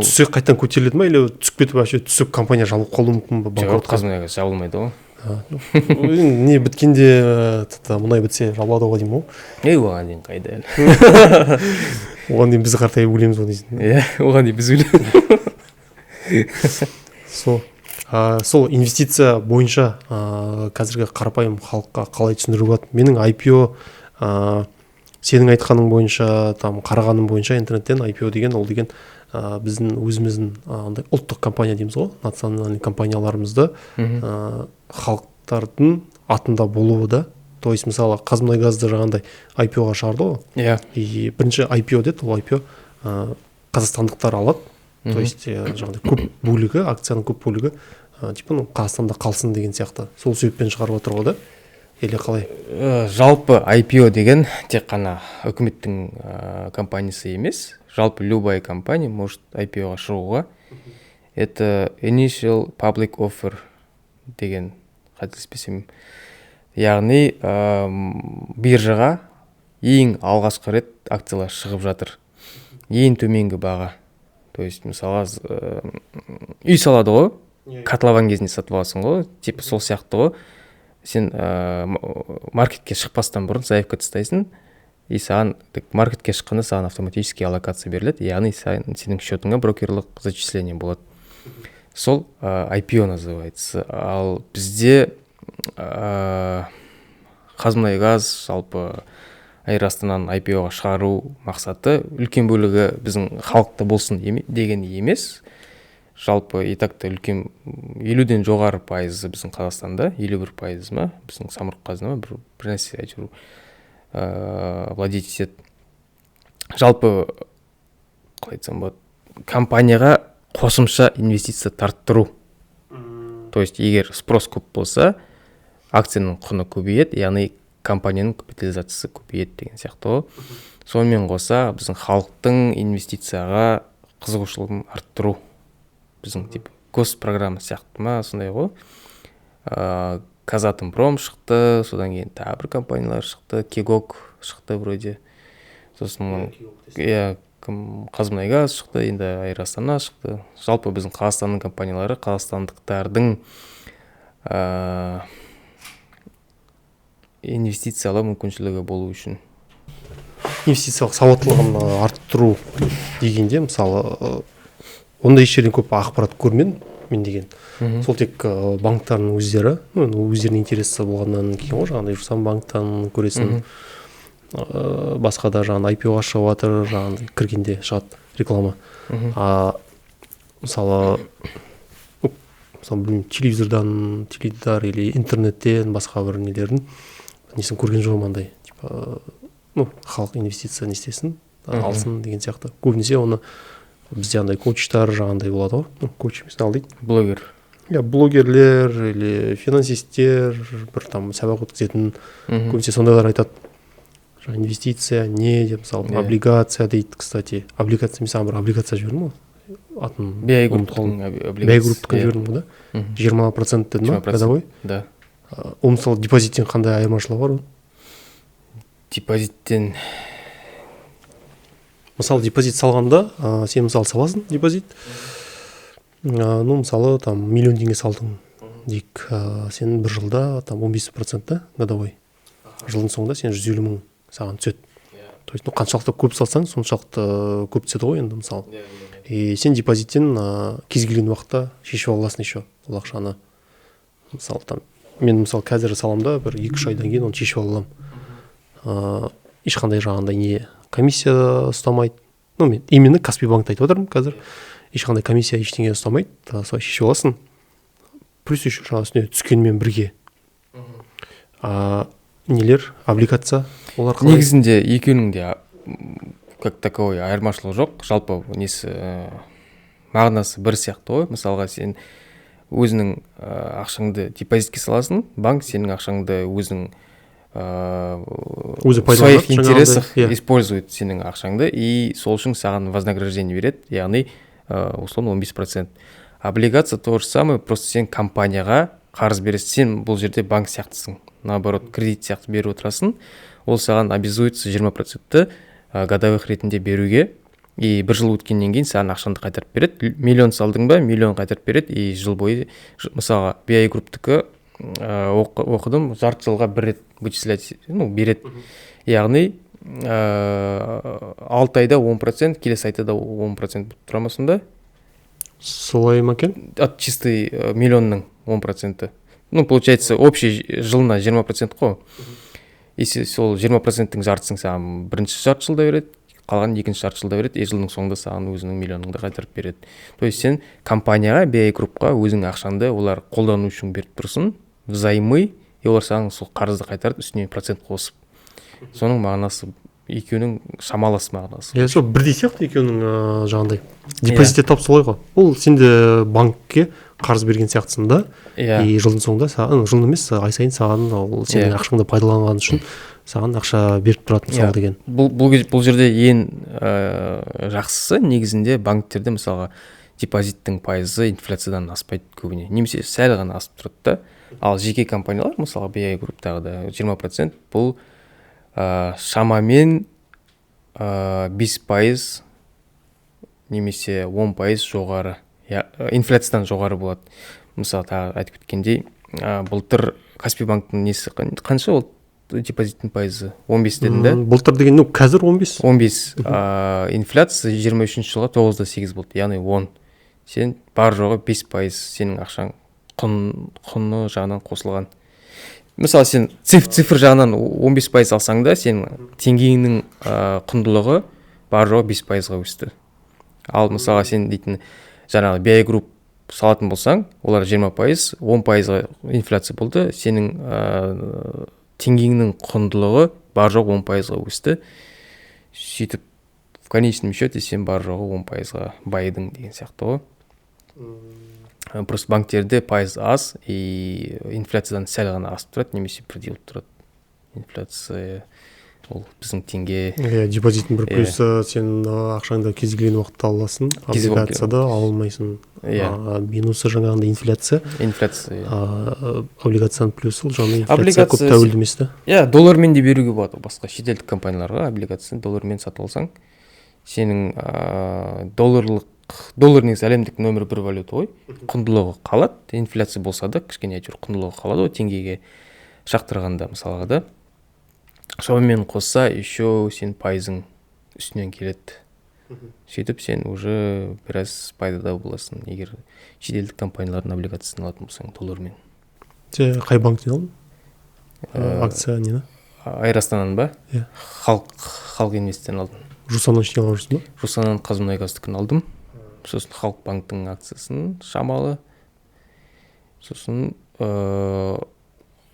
Түссе қайтадан көтеріледі ма, или түсіп кетіп вообще түсіп компания жабылып қалуы мүмкін ба? Жоқ, Қазмұнайгаз жабылмайды ғой. Не біткенде мұнай бітсе жабылады ғой деймін ғой. Оған дейін қайда әлі. Оған дейін біз қартайып өлеміз ғой дейсің. Иә, оған дейін біз өлеміз. Сол инвестиция бойынша қазіргі қарапайым халыққа қалай түсіндіруге болады? Менің IPO сенің айтқаның бойынша, қарағаным бойынша интернеттен IPO деген ол деген біздің өзіміздің ұлттық компания дейміз ғой, национальный компанияларымызды халықтардың атында болуы да. То есть мысалы Қазмұнайгазды жаңағындай IPO-ға шығарды ғой. Иә. И бірінші IPO деді, ол IPO қазақстандықтар алады. То есть жаңағыдай көп бөлігі, акцияның көп бөлігі Қазақстанда қалсын деген сияқты. Сол себеппен шығарып отыр ғой да. Или қалай? Жалпы IPO деген тек қана үкіметтің компаниясы емес. Жалпы любая компания может IPO-ға шығуға. Это Initial Public Offer деген, қателеспесем. Яғни биржаға ең алғашқы рет акциялар шығып жатыр. Ең төменгі баға. То есть, мысалы, үй салады ғой, котлован кезінде сатып аласың ғой, типа сол сияқты ғой. Сен маркетке шықпастан бұрын заявка тастайсың, и саған маркетке шыққанда саған автоматически аллокация беріледі, яғни сенің счетыңа брокерлық зачисление болады. Сол IPO называется. Ал бізде Қазмұнайгаз, жалпы Эйростаннан IPO-ға шығару мақсаты үлкен бөлігі біздің халықта болсын деген емес. Жалпы итакта үлкен 50-ден жоғары пайызы біздің Қазақстанда, 51% ма, біздің самұрық қазына бір нәрсе әйтеуір владеть етеді. жалпы қалай айтсам болады, компанияға қосымша инвестиция тарттыру. То есть егер спрос көп болса, акцияның құны көбейеді, яғни компанияның капитализациясы көбейеді деген сияқты ғой. Сонымен қоса біздің халықтың инвестицияға қызығушылығын арттыру. Біздің тип госпрограмма сияқты ма, сондай ғой. Казатомпром шықты, содан кейін тағы бір компаниялар шықты, Кегок шықты вроде. Сосын Қазмұнайгаз шықты, енді Аэроастана шықты. Жалпы біздің Қазақстанның компаниялары қазақстандықтардың инвестициялау мүмкіншілігі болу үшін. Инвестициялық сауаттылығын арттыру дегенде, мысалы, онда еш жерден көп ақпарат көрмедім мен деген. Сол тек банктардың өздері, өздерінің интересі болғаннан кейін ғой, жаңағыдай Самбанктан көресің, басқа да жаңағыдай IPO-ға шығып жатыр, жаңағыдай кіргенде шығады реклама. Мысалы, теледидар или интернеттен басқа бір нелердің несін көрген жоғым андай, халық инвестиция не істесін, алсын деген сияқты. Көбінесе оны бізде андай коучтар жаңағыдай болады ғой, коуч емес, алдайды. Блогер. Блогерлер или финансисттер, бір там сабақ өткізетін, көбінесе сондайлар айтады. Инвестиция не деп, мысалы, облигация дейді, кстати. Облигация, мен саған бір облигация жібердім ғой. Атын BI групптың жібердім ғой да. 20% деді ма, годовой? Да. Ол мысалы депозиттен қандай айырмашылығы бар? Депозиттен мысалы депозит салғанда, сен мысалы саласың депозит, мысалы там миллион теңге салдың дейік, сен бір жылда там 15% годовой, жылдың соңында сен 150 мың саған түседі. То есть қаншалықты көп салсаң, соншалықты көп түседі ғой енді мысалы. И сен депозиттен кез келген уақытта шешіп аласың еще ол ақшаны. Мысалы там мен мысалы қазір саламда бір 2-3 айдан кейін оны шешіп аламын. Ешқандай жағандай не комиссия ұстамайды. Мен именно Каспий банкты айтып отырмын қазір. Ешқандай комиссия ештеңе ұстамайды. Солай шешіп аласың. Плюс еще жаңа үстіне түскенмен бірге. Нелер, облигация, олар қалай? Негізінде екеуінің де как таковой айырмашылығы жоқ. Жалпы несі мағынасы бір сияқты ғой. Мысалға сен өзінің ақшаңды депозитке саласың, банк сенің ақшаңды өзінің в своих интересах использует сенің ақшаңды, и сол үшін саған вознаграждение береді, яғни условно 15%. Облигация то же самое, просто сен компанияға қарыз бересің, сен бұл жерде банк сияқтысың, наоборот кредит сияқты беріп отырасың, ол саған обязуется 20%-ті годовых ретінде беруге, и бір жыл өткеннен кейін саған ақшаңды қайтарып береді. Миллион салдың ба, миллион қайтарып береді, и жыл бойы, мысалға BI групптікі оқыдым, жарты жылға бір рет вычислять, береді. Яғни 6 айда 10%, келесі айда 10% тұрамасын да? Солай ма екен? От чистой миллионның 10%. Получается, общий жылына 20% қой. И сол 20%-тің жартысын саған бірінші жарты жылда береді, қалған екінші жарты жылда береді, и жылдың соңында саған өзінің миллионыңды қайтарып береді. То есть сен компанияға, BI группқа өзің ақшаңды олар қолдану үшін беріп тұрсын, взаймы, и олар саған сол қарызды қайтарып, үстіне процент қосып. Соның мағынасы екеуінің шамалас мағынасы. Сол бірдей сияқты екеуінің жаңағыдай. Депозитте тап солай ғой. Ол сенде банкке қарыз берген сияқтысың да, и жылдың соңында саған, жылдың емес, ай сайын саған ол сенің ақшаңды пайдаланған үшін саған ақша беріп тұрады мысалы деген. Бұл жерде ең жақсысы негізінде банктерде мысалға депозиттің пайызы инфляциядан аспайды көбіне. Немесе сәл ғана асып тұрады да. Ал жеке компаниялар, мысалы BI групптағы да 20% бұл шамамен 5% немесе 10% жоғары. Инфляциядан жоғары болады. Мысалы тағы айтып кеткендей, былтыр Каспий банктың несі қанша ол депозиттің пайызы? 15 дедім да? Былтыр деген, қазір 15. 15. Инфляция 23 жылға 9.8 болды, яғни 10. Сен бар жоғы 5% сенің ақшаң құны жағынан қосылған. Мысалы сен цифр жағынан 15% алсаң да, сен теңгенің құндылығы бар жоғы 5%-ға өсті. Ал мысалға сен дейтін жаңағы BI групп салатын болсаң, олар 20%, 10%-ға инфляция болды, сенің теңгенің құндылығы бар жоғы 10%-ға өсті. Сөйтіп конечном счете сен бар жоғы 10%-ға байыдың деген сияқты ғой. Просто банктерде пайыз аз, и инфляциядан сәл ғана асып тұрады, немесе бірдей болып тұрады. Инфляция ол біздің теңге. Депозиттің бір плюсы сен ақшаңды кез келген уақытта аласың, облигацияда ала алмайсың. Минусы жаңағындай инфляция. Облигацияның плюсы ол жаңағы инфляция көп тәуелді емес та. Доллармен де беруге болады басқа шетелдік компанияларға. Облигацияны доллармен сатып алсаң, сенің доллар негізі әлемдік нөмір 1 валюта ғой. Құндылығы қалады, инфляция болса да кішкене әйтеуір құндылығы қалады ғой, теңгеге шақтырғанда мысалға да. Сонымен қосса еще сен пайызың үстінен келеді. Сөйтіп сен уже біраз пайдада боласың, егер шетелдік компаниялардың облигациясын алатын болсаң доллармен. Қай банктен алдың? Акция нені? Айрастаннан ба? Халық инвесттен алдым. Жусаннан ештеңе алған жоқсың ба? Жусаннан Қазмұнайгаздікін алдым. Сосын Халық банктың акциясын шамалы. Сосын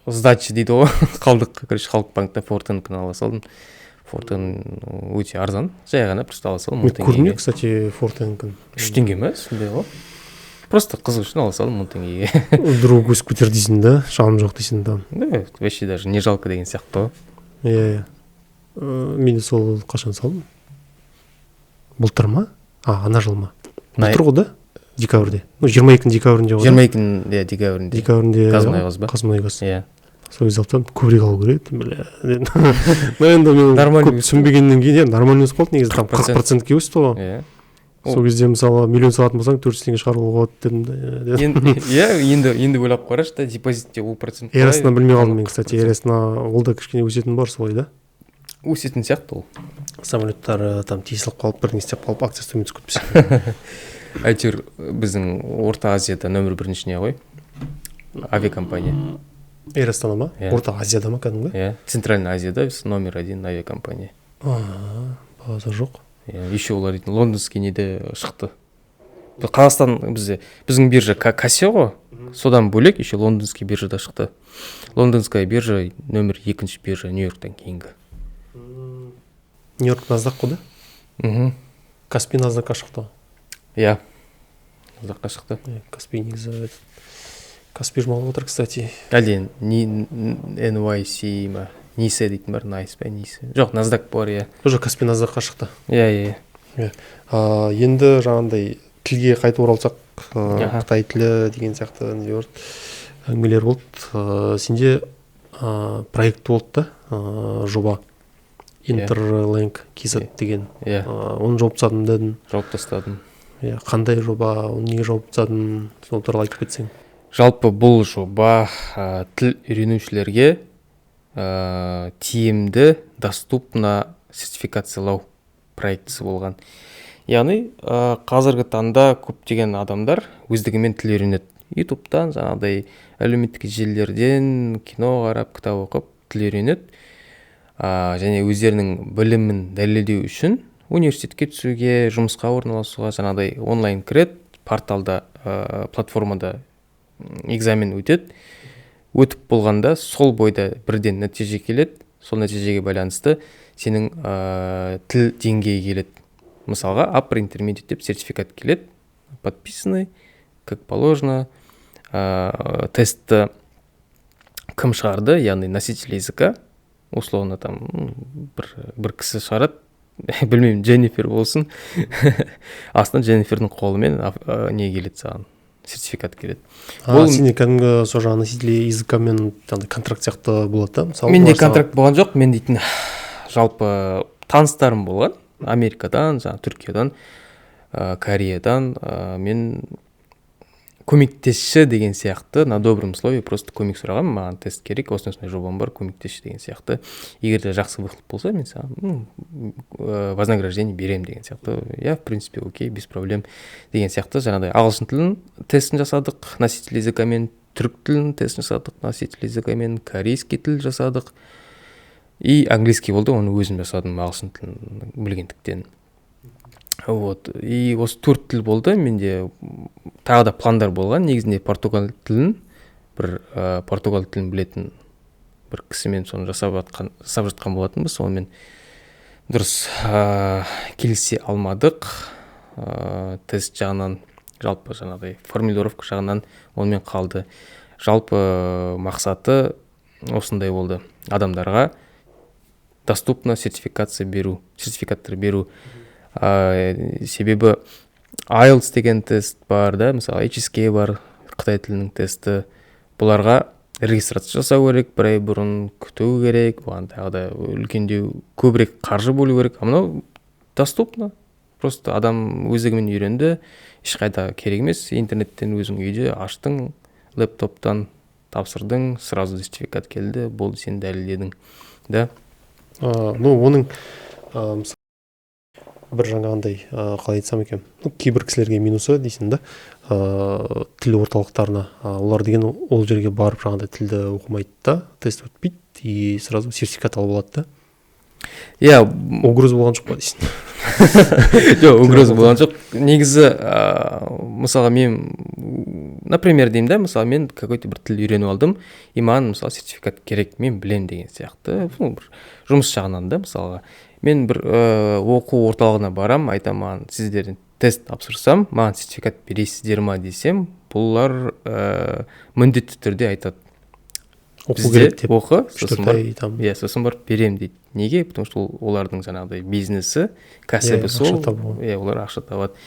сдача дейді ғой. Қалдық, короче, Халық банкта Фортенкін ала салдым. Фортен өте арзан. Жай ғана просто ала салдым. Көрме, кстати, Фортенкін. 3 теңге ме? Сондай ғой. Просто қызық үшін ала салдым 10 теңгеге. Друг өсіп кетер дейсің да, шағым жоқ дейсің да. Вообще даже не жалко деген сияқты ғой. Мен сол қашан салдым? Былтыр ма? Ана жыл ма? Былтыр ғой да? Декабрьде. 22 декабрьінде ғой. 22 декабрьінде. Декабрьінде Қазмұнайгаз ба? Қазмұнайгаз. Сол кезде алып тұрдым, көбірек алу керек еді, бля. Енді мен көп түсінбегеннен кейін нормально өсіп қалды, негізі там 40%-ке өсті ғой. Сол кезде мысалы миллион салатын болсаң 400 теңге шығаруға болады дедім. Енді ойлап қарашы да, депозитте ол процент. Эрасына білмей қалдым мен, кстати, Эрасына ол да кішкене өсетін бар солай да. Өсетін сияқты ол. Самолеттар там тесіліп қалып, бірдеңе істеп қалып, акциясы төмен түсіп кетпесе. Әйтеуір біздің Орта Азияда нөмір 1-шіне ғой. Авиакомпания. Эрастана ма? Орта Азияда ма кәдімгі? Центральный Азияда номер 1 авиакомпания. Бағасы жоқ. Еще олар дейтін лондонский неде шықты. Қазақстан біздің биржа Касио ғой. Содан бөлек еще лондонский биржада шықты. Лондонская биржа нөмір 2-ші биржа Нью-Йорктан кейінгі. Нью-Йорк Наздақ қой да? Каспий Наздаққа шықты. Наздаққа шықты. Каспий негізі Каспий жұмалып отыр, кстати. Әлден NYC ма? Нисе дейтін бар, Найс па, Нисе. Жоқ, Наздақ бар, Уже Каспий Наздаққа шықты. Енді жаңағындай тілге қайта оралсақ, Қытай тілі деген сияқты әңгімелер болды. Сенде проект болды да, жоба. Interlink KZ деген. Оны жауып тастадым дедің. Жауып тастадым. Қандай жоба, оны неге жауып тастадың, сол туралы айтып кетсең. Жалпы бұл жоба тіл үйренушілерге тиімді, доступна сертификациялау проектісі болған. Яғни қазіргі таңда көптеген адамдар өздігімен тіл үйренеді. Ютубтан, жаңағыдай әлеуметтік желілерден кино қарап, кітап оқып тіл үйренеді. Және өздерінің білімін дәлелдеу үшін университетке түсуге, жұмысқа орналасуға жаңағыдай онлайн кіреді, порталда, платформада экзамен өтеді. Өтіп болғанда сол бойда бірден нәтиже келеді. Сол нәтижеге байланысты сенің тіл деңгейі келеді. Мысалға, upper intermediate деп сертификат келеді. Подписанный, как положено. Тестті кім шығарды, яғни носитель языка. Условно там бір кісі шығарады. Білмеймін, Дженнифер болсын. Астынан Дженнифердің қолымен не келеді саған? Сертификат келеді. Сенде кәдімгі сол жаңағы носитель языкамен контракт сияқты болады да? Менде контракт болған жоқ, мен дейтін жалпы таныстарым болған. Америкадан, Түркиядан, Кореядан. Мен көмектесші деген сияқты, на добром слове просто көмек сұраған, маған тест керек, осындай жобам бар, көмектесші деген сияқты. Егер де жақсы выхлоп болса, мен саған вознаграждение берем деген сияқты. В принципе, окей, без проблем деген сияқты. Жаңағыдай ағылшын тілін тестін жасадық, носитель языкамен, түрік тілін тестін жасадық, носитель языкамен, корейский тіл жасадық. И английский болды, оны өзім жасадым ағылшын тілін білгендіктен. И осы 4 тіл болды, менде тағы да пландар болған. Негізінде португал тілін, португал тілін білетін бір кісімен соны жасап жатқан болатынбыз. Сонымен дұрыс келісе алмадық. Тест жағынан, жалпы жаңағыдай формулировка жағынан онымен қалды. Жалпы мақсаты осындай болды: адамдарға доступно сертификаттар беру. Себебі IELTS деген тест бар, да, мысалы HSK бар, Қытай тілінің тесті. Бұларға регистрация жасау керек, бір ай бұрын күту керек, бұған тағы да үлкендеу, көбірек қаржы бөлу керек. А мынау доступно. Просто адам өздігімен үйренді, ешқайда керек емес. Интернеттен өзің үйде аштың, лэптоптан тапсырдың, сразу сертификат келді, болды, сен дәлелдедің. Да? Оның бір жаңағындай, қалай айтсам екен, кейбір кісілерге минусы дейсің да, тіл орталықтарына, олар деген ол жерге барып жаңағындай тілді оқымайды да, тест өтпейді и сразу сертификат алып алады да. Иә, угроза болған жоқ па дейсің? Жоқ, угроза болған жоқ. Негізі, мысалға мен, например, деймін да, мысалы мен какой-то бір тіл үйреніп алдым, и маған мысалы сертификат керек, мен білем деген сияқты. Бір жұмыс жағынан да, мысалға мен бір оқу орталығына барам, айтам, маған сіздерден тест тапсырсам, маған сертификат бересіздер ма десем, бұлар міндетті түрде айтады: оқу керек деп, оқы, сосын барып берем дейді. Неге? Потому что олардың жаңағыдай бизнесі, кәсібі сол, олар ақша табады.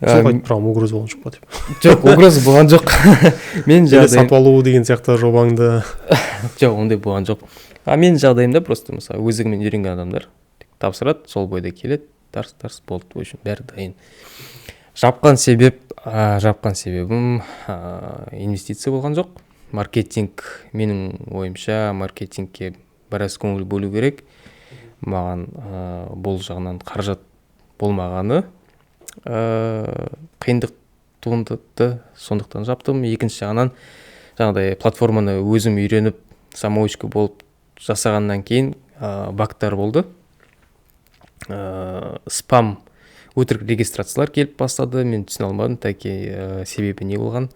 Сол айтып тұрам, угроза болған жоқ па деп. Жоқ, угроза болған жоқ. Мен жағдайым сатып алу деген сияқты жобаңды. Жоқ, ондай болған жоқ. Мен жағдайымда просто мысалы өздігімен үйренген адамдар тапсырады, сол бойда келеді, тарс болды, в общем, бәрі дайын. Жапқан себебім инвестиция болған жоқ. Маркетинг, менің ойымша, маркетингке біраз көңіл бөлу керек. Маған бұл жағынан қаражат болмағаны қиындық туындатты, сондықтан жаптым. Екінші жағынан жаңағыдай платформаны өзім үйреніп, самоучка болып жасағаннан кейін багтар болды. Спам, өтірік регистрациялар келіп бастады. Мен түсіне алмадым, таки себебі не болған.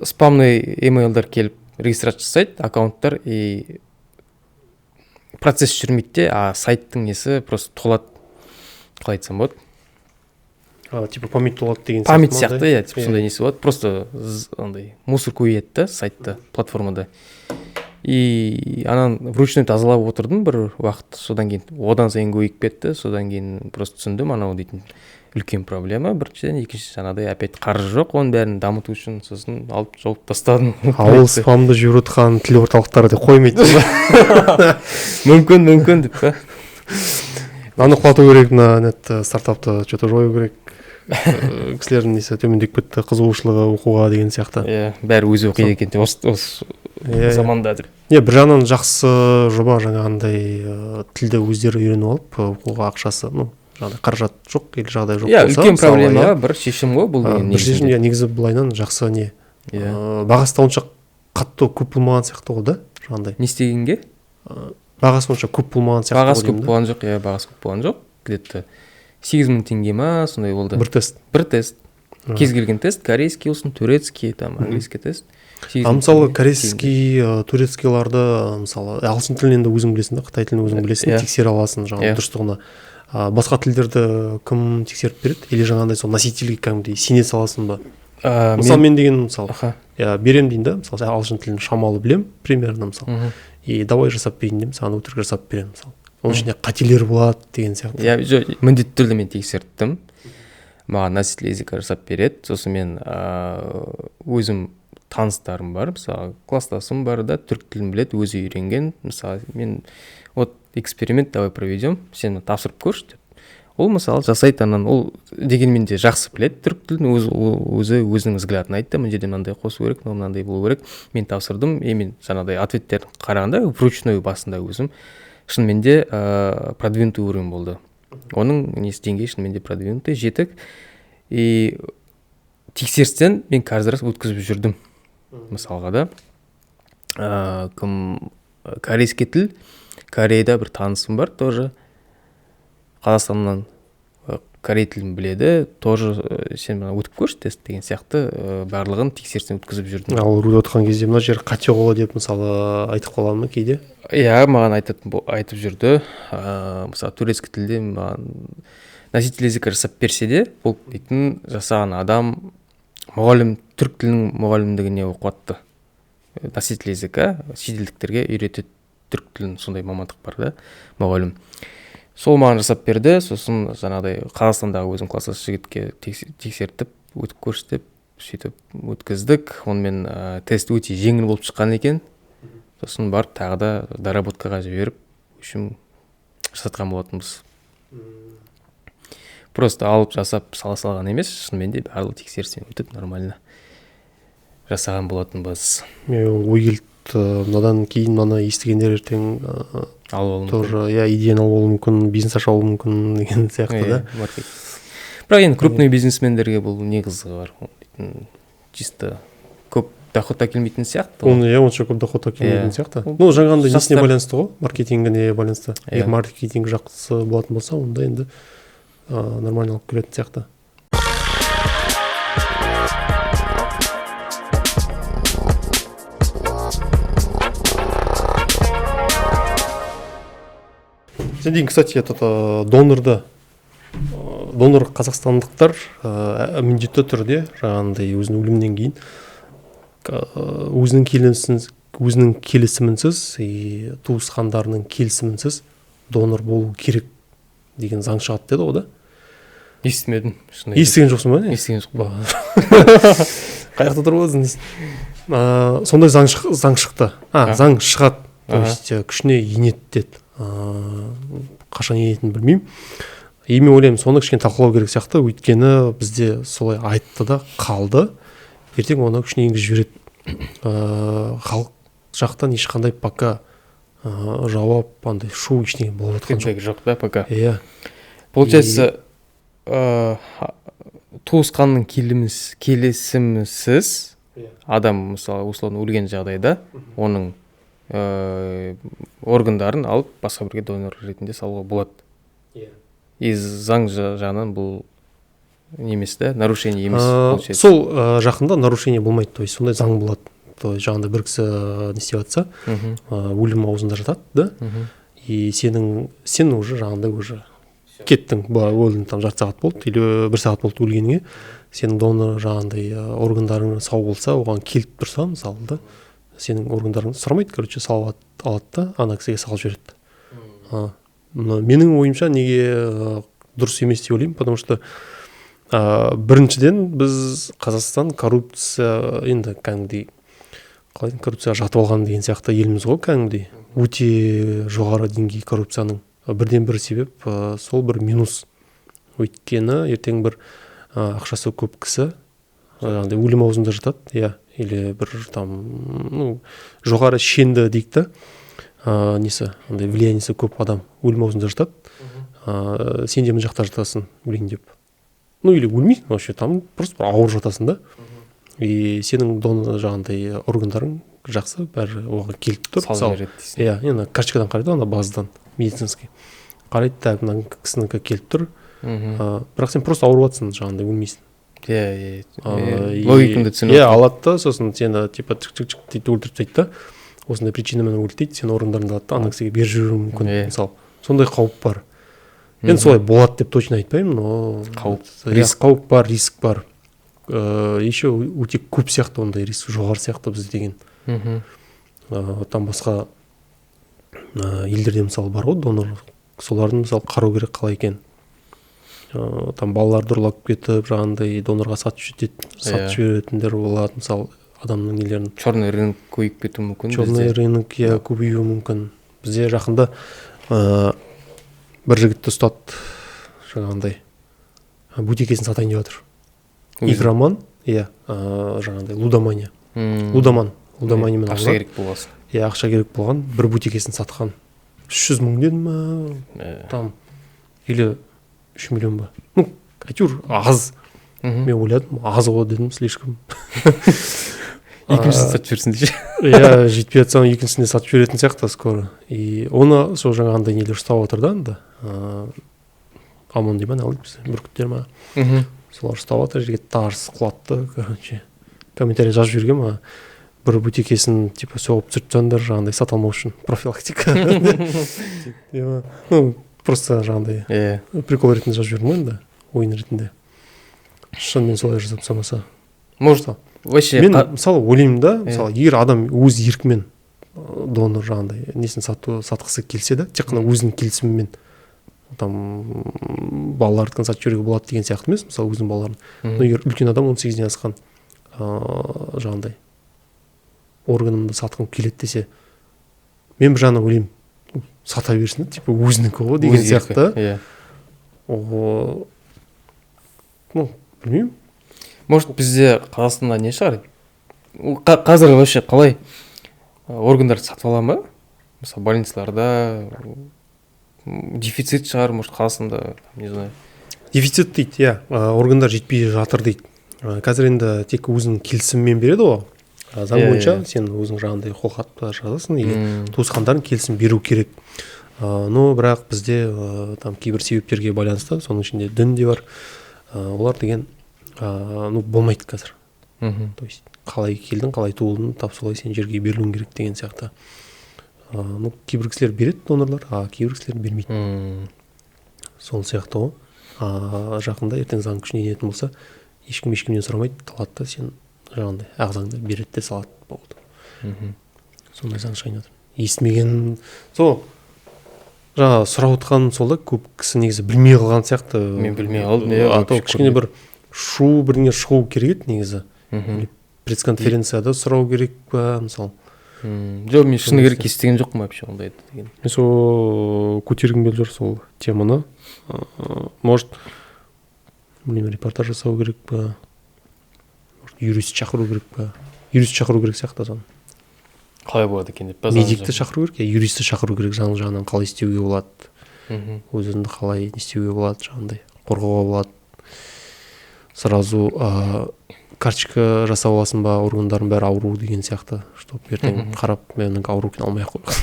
Спамный емейлдар келіп регистрация жасайды, аккаунттар, и процесс жүрмейді, а сайттың несі просто толады. Қалай айтсам болады? Типа память толады деген сияқты. Память сияқты, иә, типа сондай несі болады. Просто андай мусор көбейеді да сайтта, платформада. И анан вручную тазалап отырдым бір уақыт, содан кейін одан сайын көбейіп кетті, содан кейін просто түсіндім, анау дейтін үлкен проблема. Біріншіден, екінші жаңағыдай опять қаржы жоқ, оның бәрін дамыту үшін, сосын алып жауып тастадым. Ол спамды жүріп отқан тіл орталықтары деп қоймайды. Мүмкін деп па. Аны құлату керек, стартапты что-то жою керек. Кісілердің несі төмендеп кетті, қызығушылығы оқуға деген сияқты. Иә, бәрі өзі оқиды екен деп осы заманда деп. Бір жағынан жақсы жоба, жаңағындай тілді өздері үйреніп алып, оқуға ақшасы, жаңағыдай қаражат жоқ, или жағдай жоқ болса. Үлкен проблема, бір шешім ғой бұл. Бір шешім, негізі былайынан жақсы не. Бағасы онша қатты көп болмаған сияқты ғой да, жаңағындай. Не істегенге? Бағасы онша көп болмаған сияқты. Бағасы көп болған жоқ, бағасы көп болған жоқ. Где-то 8.000 теңге ма, сондай болды. Бір тест. Кез келген тест, корейский болсын, турецкий, там английский тест. Мысалы корейский, турецкийларды, мысалы ағылшын тілін енді өзің білесің да, қытай тілін өзің білесің, тексере аласың жаңағы дұрыстығына. Басқа тілдерді кім тексеріп береді? Или жаңағындай сол носительге кәдімгідей сене саласың ба? Мысалы мен деген мысалы берем дейін да, мысалы ағылшын тілін шамалы білем, примерно мысалы. И давай жасап берейін деймін, саған өтірік жасап беремін мысалы. Оның ішінде қателер болады деген сияқты. Иә, міндетті түрде мен тексерттім. Маған носитель языка жасап береді. Сосын мен өзім таныстарым бар, мысалы класстасым бар да, түрік тілін біледі, өзі үйренген. Мысалы мен вот эксперимент давай проведем, сен тапсырып көрші деп. Ол мысалы жасайды, анан ол дегенмен де жақсы біледі түрік тілін, өзі өзінің взглядын айтты, мына жерде мынандай қосу керек, мынандай болу керек. Мен тапсырдым, мен жаңағыдай ответтерін қарағанда вручную басында өзім шынымен де продвинутый уровень болды. Оның несі деңгейі шынымен де продвинутый, жетік. И тексерістен мен қазір өткізіп жүрдім. Мысалға да корейский тіл, Кореяда бір танысым бар тоже, Қазақстаннан корей тілін біледі, тоже сен өтіп көрші тест деген сияқты барлығын тексерістен өткізіп жүрдім. Ал рульде отырған кезде мына жер қате ғой деп мысалы айтып қалады ма кейде? Иә, маған айтып жүрді. Мысалы турецкий тілде маған носитель языка жасап берсе де, бұл дейтін жасаған адам мұғалім, түрік тілінің мұғалімдігіне оқытты. Носитель языка шетелдіктерге үйретеді түрік тілін, сондай мамандық бар да, мұғалім. Сол маған жасап берді, сосын жаңағыдай Қазақстандағы өзім класстас жігітке тексертіп, өтіп көрші деп, сөйтіп өткіздік. Онымен тест өте жеңіл болып шыққан екен. Сосын барып тағы да доработкаға жіберіп, үшім жасатқан болатынбыз. Просто алып жасап сала салған емес, шынымен де барлық тексерістен өтіп нормально жасаған болатынбыз. Мен ой келді, мынадан кейін мына естігендер ертең тоже идеяны алып алуы мүмкін, бизнес аша алуы мүмкін деген сияқты да. Бірақ енді крупный бизнесмендерге бұл не қызығы бар, чисто көп доход әкелмейтін сияқты. Онша көп доход әкелмейтін сияқты. Жаңағындай несіне байланысты ғой, маркетингіне байланысты. Егер маркетинг жақсы болатын болса, онда енді нормально алып келетін сияқты. Сен дейін, кстати, донор қазақстандықтар міндетті түрде жаңағындай өзінің өлімнен кейін өзінің келісімінсіз и туысқандарының келісімінсіз донор болу керек деген заң шығады деді ғой да? Естімедім. Естіген жоқсың ба? Естіген жоқ па. Қаяқта тұрып отырсың дейсің. Сондай заң шықты. Заң шығады. То есть күшіне енеді деді. Қашан енетінін білмеймін. Мен ойлаймын, соны кішкене талқылау керек сияқты, өйткені бізде солай айтты да қалды. Ертең оны күшіне енгізіп жібереді. Халық жақтан ешқандай пока жауап, андай шу ештеңе болып жатқан жоқ да пока. Иә. Получается, туысқанның келісімсіз адам, мысалы, условно өлген жағдайда, оның органдарын алып басқа бірге донор ретінде салуға болады. И заң жағынан бұл немес да, нарушение емес. Сол жақында нарушение болмайды, то есть сондай заң болады. То есть жағында бір кісі не істеп жатса, өлім аузында жатады, да? И сен уже жағында уже кеттің, өлдің, там жарты сағат болды или 1 сағат болды өлгеніңе, сенің донор жағындай органдарың сау болса, оған келіп тұрса, мысалы да, сенің органдарыңды сұрамайды, короче, салып алады да, ана кісіге салып жібереді. Менің ойымша неге дұрыс емес деп ойлаймын, потому что біріншіден біз Қазақстан коррупция, енді кәдімгідей қалай коррупцияға жатып алған деген сияқты еліміз ғой, кәдімгідей өте жоғары деңгей коррупцияның. Бірден бір себеп сол бір минус. Өйткені ертең бір ақшасы көп кісі өлім аузында жатады, иә, или бір там жоғары шенді дейік та, несі, влияниесі көп адам өлім аузында жатады, сен де мына жақта жатасың өлейін деп. Или өлмейсің, вообще там просто ауыр жатасың да. И сенің донор жағындай органдарың жақсы, бәрі оған келіп тұр. Салып береді дейсің. Иә, енді карточкадан қарайды, ана базадан, медицинский. Қарайды, так, мына кісінікі келіп тұр. Бірақ сен просто ауырып жатсың, жағындай өлмейсің. Логикамды түсініп. Иә, алады да, сосын сені типа чик-чик дейді, өлтіріп тастайды да. Осындай причинамен өлтірді, сен органдарыңды алады да, ана кісіге беріп жіберуі мүмкін, мысалы. Сондай қауіп бар. Енді солай болады деп точно айтпаймын, но қауіп бар, риск бар. Еще өте көп сияқты, ондай риск жоғары сияқты бізде деген. Там басқа елдерде мысалы бар ғой донор, солардың мысалы қарау керек қалай екен. Там балаларды ұрлап кетіп, жаңағындай донорға сатып жіберетіндер болады, мысалы адамның нелерін. Черный рынок көбейіп кетуі мүмкін. Черный рынок көбеюі мүмкін. Бізде жақында бір жігітті ұстады, жаңағындай бутикесін сатайын деп жатыр. Игроман, иә, жаңағындай лудомания. Лудоманиямен ақша керек болған. Иә, ақша керек болған, бір бутикесін сатқан. 300 мың дедім ма, там, или 3 миллион ба. Әйтеуір аз. Мен ойладым, аз ғой дедім, слишком. Екіншісін сатып жіберсін дейші. Иә, жетпей жатсам екіншісіне сатып жіберетін сияқты скоро. И оны сол жаңағындай нелер ұстап отыр да, ОМОН дей ма не біз бүркіттер ма солар ұстап жатыр жерге тарс құлатты короче комментарий жазып жіберген ма бір бутикесін типа соғып түсіріп тастаңдар жаңағыдай сата алмау үшін профилактика ну просто жаңағыдай прикол ретінде жазып жібердім ғой енді ойын ретінде шынымен солай жасап тастамаса может вообще мен мысалы ойлаймын да мысалы егер адам өз еркімен донор жаңағыдай несін сатқысы келсе да тек қана өзінің келісімімен там балалардікін сатып жіберуге болады деген сияқты емес мысалы өзінің балаларын но егер үлкен адам 18-ден асқан жаңағыдай органымды сатқым келеді десе мен бір жағынан ойлаймын сата берсін типа өзінікі ғой деген сияқты ну білмеймін может бізде қазақстанда не шығар қазір вообще қалай органдарды сатып ала ма мысалы больницаларда дефицит шығар может қазақстанда не знаю дефицит дейді органдар жетпей жатыр дейді қазір енді тек өзінің келісімімен береді ғой заң бойынша сен өзің жаңағыдай қолхат жазасың егер туысқандарың келісім беру керек но бірақ бізде там кейбір себептерге байланысты соның ішінде дін де бар олар деген ну болмайды қазір то есть қалай келдің қалай туылдың тап солай сен жерге берілуің керек деген сияқты ну кейбір кісілер береді донорлар кейбір кісілер бермейді сол сияқты ғой жақында ертең заң күшіне енетін болса ешкім ешкімнен сұрамайды алады да сен жаңағыдай ағзаңды береді де салады болды сондай заң шығайын жатыр естімеген сол жаңағы сұрап отқан сол да көп кісі негізі білмей қалған сияқты мен білмей қалдым кішкене бір шу бірдеңе шығу керек еді негізі пресс-конференцияда сұрау керек па мысалы жоқ мен шыны керек естіген жоқпын вообще ондайды деген мен сол көтергім келіп жүр сол теманы может білмеймін репортаж жасау керек па юрист шақыру керек па юрист шақыру керек сияқты соны қалай болады екен деп медикті шақыру керек юристті шақыру керек заң жағынан қалай істеуге болады өзіңді қалай не істеуге болады жаңағыдай қорғауға болады сразу карточка жасап аласың ба органдардың бәрі ауру деген сияқты чтобы ертең қарап менің ауру екен алмай ақ қой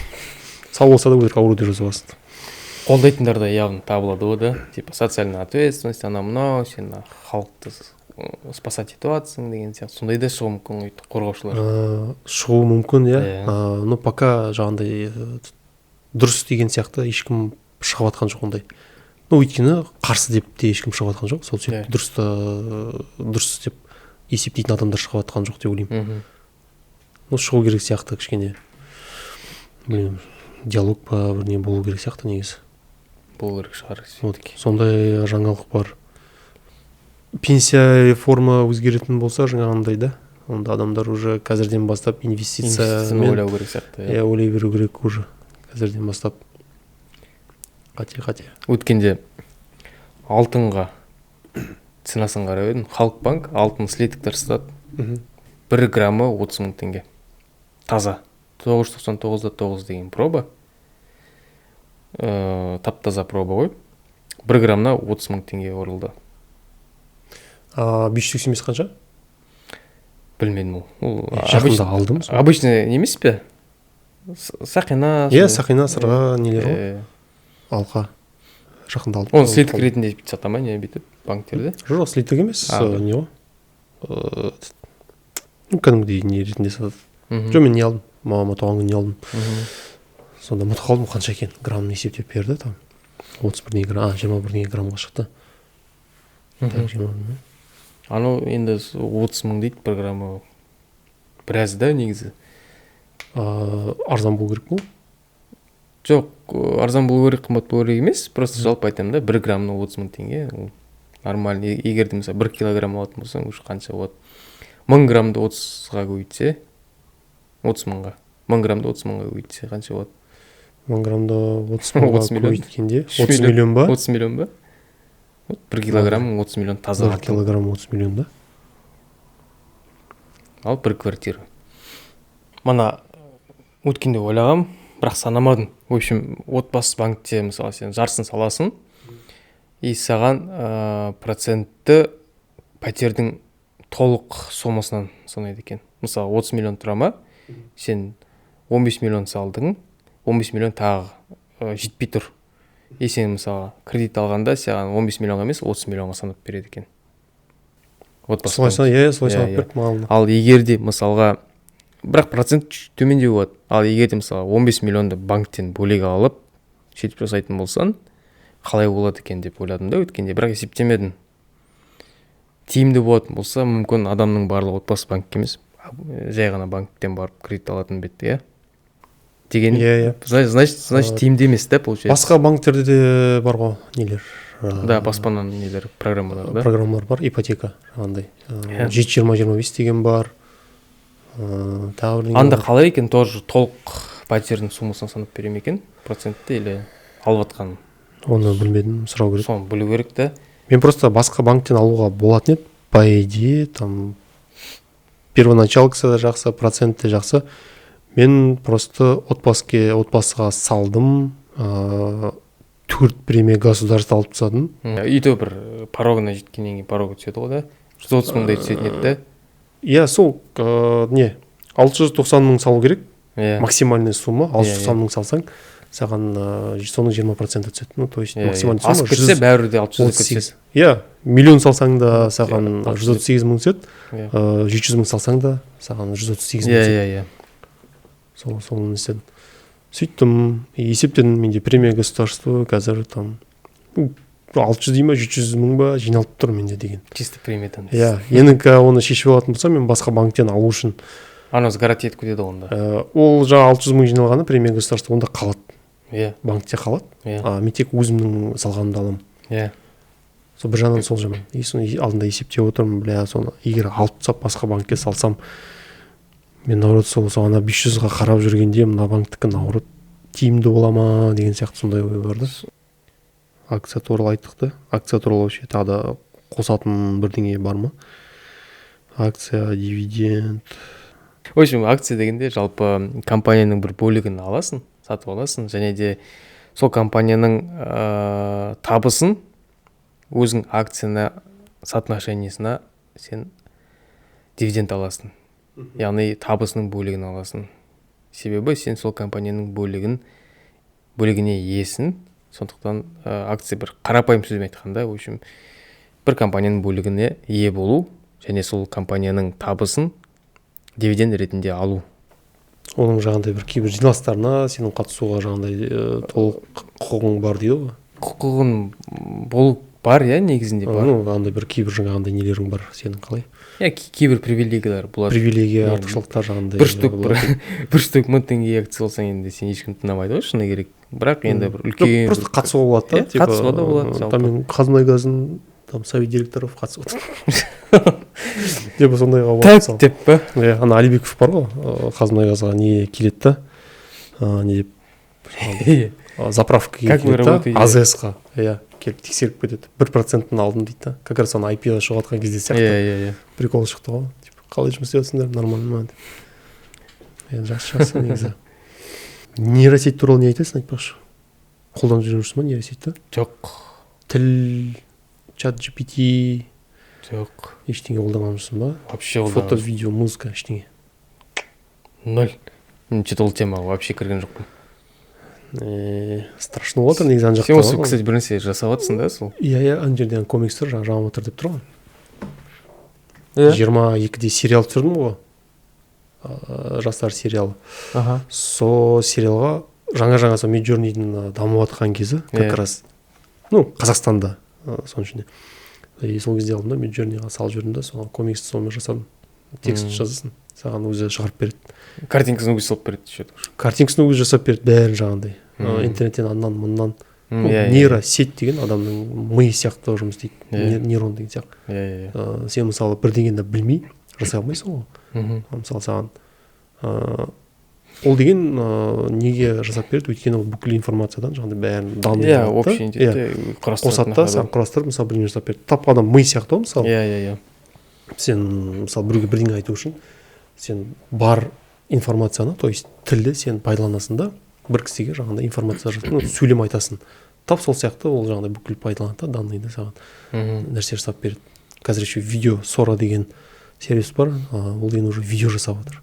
сау болса да өтірік ауру деп жазып аласың қолдайтындар да явно табылады ғой да типа социальная ответственность анау мынау сен халықты спасать етіп жатсың деген сияқты сондай да шығуы мүмкін ғой қорғаушылар шығуы мүмкін но пока жаңағыдай дұрыс деген сияқты ешкім шығып жатқан жоқ ондай ну өйткені қарсы деп те ешкім шығып жатқан жоқ сол себепті дұрыс деп есептейтін адамдар шығып жатқан жоқ деп ойлаймын ну шығу керек сияқты кішкене білмеймін диалог па бірдеңе болу керек сияқты негізі болу керек шығар сондай жаңалық бар пенсия реформа өзгеретін болса жаңағындай да онда адамдар уже қазірден бастап инвестициямен ойлау керек сияқты ойлай беру керек уже қазірден бастап қате өткенде алтынға ценасын қарап едім Халықбанк алтын слитоктар сатады 1 граммы 30 мың теңге таза 999 деген проба тап-таза проба ғой 1 граммна 30 мың теңге орылды 585 қанша? Білмедім ол жақында алдым обычный емес пе сақина сақина сырға нелер ғой алқа жақында алдым оны слиток ретінде сата ма не бүйтіп банктерде жоқ слиток емес не ғой кәдімгідей не ретінде сатады жоқ мен не алдым мамама туған күніне алдым сонда ұмытып қалдым қанша екен граммын есептеп берді там 31 грамм 21 граммға шықты анау енді 30 мың дейді 1 граммы біраз да негізі арзан болу керек қой жоқ арзан болу керек қымбат болу керек емес просто жалпы айтамын да 1 граммна 30 мың теңге нормально егер де мысалы 1 килограмм алатын болсаң уже қанша болады 1000 граммды 30-ға көбейтсе 30 мыңға 1000 граммды 30 мыңға көбейтсе қанша болады 1000 граммды 30 мыңға көбейткенде 30 миллион ба 30 миллион ба 1 килограмм 30 миллион таза 1 килограмм 30 миллион да ал 1 квартира мана өткенде ойлағам бірақ санамадым в общем отбасы банкте мысалы сен жарсын саласың и саған процентті пәтердің толық сомасынан санайды екен мысалы 30 миллион тұра ма сен 15 миллион салдың 15 миллион тағы жетпей тұр И сен мысалы кредит алғанда саған 15 миллионға емес 30 миллионға санап береді екен. Солай санап берді маған. Ал егер де мысалға бірақ процент төмендеу болады. Ал егер де мысалы 15 миллионды банктен бөлек алып сөйтіп жасайтын болсан, қалай болады екен деп ойладым да өткенде, бірақ есептемедім. Тиімді болатын болса, мүмкін адамның барлығы отбасы банкке емес, жай ғана банктен барып кредит алатын бетті, иә? Деген, значит, тиімді емес, да, получается. Басқа банктерде де бар ғой, нелер. Да, баспананың нелер, программалар, да? Программалар бар, ипотека, жаңағындай. 7-20-25 деген бар. Анда қалай екен, тоже толық пәтердің суммасын санап берем екен, процентті или алып атқан? Оны білмедім, сұрау керек. Соны білу керек, да? Мен просто басқа банктен алуға болатын еді, по идее, там первоначалкасы да жақсы, проценті жақсы. Мен просто отбасыға салдым, 4 премия государство алып тастадым. Үйді бір порогына жеткеннен кейін порога түседі ғой, да? 130 мыңдай түсетін еді, да? Иә, сол 690 мың салу керек, максимальный сумма, 690 мың салсаң, саған соның 20% түседі. Ну, то есть максимальный сумма. Асып кетсе, бәрі де 600 кетсе. Иә, миллион салсаң да саған 138 мың түседі, 700 мың салсаң да саған 138 мың түседі. Соны істедім. Сөйттім, есептедім, менде премия государства қазір там 600 дей ма, 700 мың ба жиналып тұр менде деген. Чисто премиядан. Иә, енді оны шешіп алатын болсам, мен басқа банктен алу үшін. Анасы гарантия етіп кетеді онда. Ол жаңа 600 мың жиналғаны премия государства онда қалады. Иә. Банкте қалады. Мен тек өзімнің салғанымды аламын. Иә. Сол бір жағынан сол жаман. Соны алдында есептеп отырмын, бля, соны егер алып тастап басқа банкке салсам, мен наоборот сол ана 500-ға қарап жүргенде мына банктікі наоборот тиімді бола ма деген сияқты сондай ой бар да. Акция туралы айттық та. Акция туралы вообще тағы да қосатын бірдеңе бар ма? Акция, дивиденд. В общем, акция дегенде жалпы компанияның бір бөлігін аласың, сатып аласың, және де сол компанияның табысын өзің акцияна соотношениесіне сен дивиденд аласың. Яғни табысының бөлігін аласың. Себебі сен сол компанияның бөлігіне иесің. Сондықтан акция бір қарапайым сөзбен айтқанда, в общем, бір компанияның бөлігіне ие болу және сол компанияның табысын дивиденд ретінде алу. Оның жағындай бір кейбір жиналыстарына сенің қатысуға жағындай толық құқығың бар дейді ғой. Құқығың болу бар, иә, негізінде бар. Андай бір кейбір жаңағындай нелерің бар, сенің қалай? Иә, кейбір привилегиялар болады. Привилегия, артықшылықтар жағындай. Бір штук мың теңге акция алсаң, енді сен ешкім тыңдамайды ғой, шыны керек. Бірақ енді бір үлкен просто қатысуға болады да, типа қатысуға да болады. Там мен Қазмұнайгаздың там совет директоров қатысып отыр. Деп сондайға болады. Деп па? Иә, ана Алибеков бар ғой, Қазмұнайгазға не келеді да, не деп заправкаға келеді да, АЗС-қа, иә, келіп тексеріп кетеді. 1% алдым дейді да. Как раз ана IPO шығып жатқан кезде сияқты. Прикол шықты ғой. Қалай жұмыс істеп жатсыңдар, нормально ма деп. Енді жақсы негізі. Нейросеть туралы не айтасың, айтпақшы? Қолданып жүрсің ба нейросетьті? Жоқ. Тіл, чат GPT. Жоқ. Ештеңе қолданамын ба? Вообще қолданамын. Фото, видео, музыка, ештеңе. 0. Мен че-то ол темаға вообще кірген жоқпын. Страшно отыр негізі ана жақта. Сен осы, кстати, бір нәрсе жасап жатсың да сол? Иә, ана жерден комикстер жаңа отыр деп тұр ғой. 22-де сериал түсірдім ғой. Жастар сериалы. Со сериалға жаңа сол Midjourney'дің дамып жатқан кезі, как раз, Қазақстанда, соның ішінде. Сол кезде алдым да, Midjourney'ға салып жүрдім да, соған комиксті сонымен жасадым. Текст жазасын, саған өзі шығарып береді. Картинкасын өзі салып береді. Картинкасын өзі жасап береді, бәрін жаңағындай. Интернеттен аннан, мұннан. Нейросеть деген адамның ми сияқты жұмыс істейді. Нейрон деген сияқты. Сен мысалы бірдеңені білмей жасай алмайсың ғой. Мысалы саған ол деген неге жасап береді, өйткені ол бүкіл информациядан жаңағындай бәрін данный қосады да, саған құрастырып мысалы бірдеңе жасап береді. Тап адам ми сияқты ғой мысалы. Сен мысалы біреуге бірдеңе айту үшін сен бар информацияны, то есть тілді сен пайдаланасың да, бір кісіге жаңағындай информация сөйлем айтасың. Тап сол сияқты ол жаңағындай бүкіл пайдаланады да, данныйды саған нәрсе жасап береді. Қазір еще видео Sora деген сервис бар, ол деген уже видео жасап жатыр.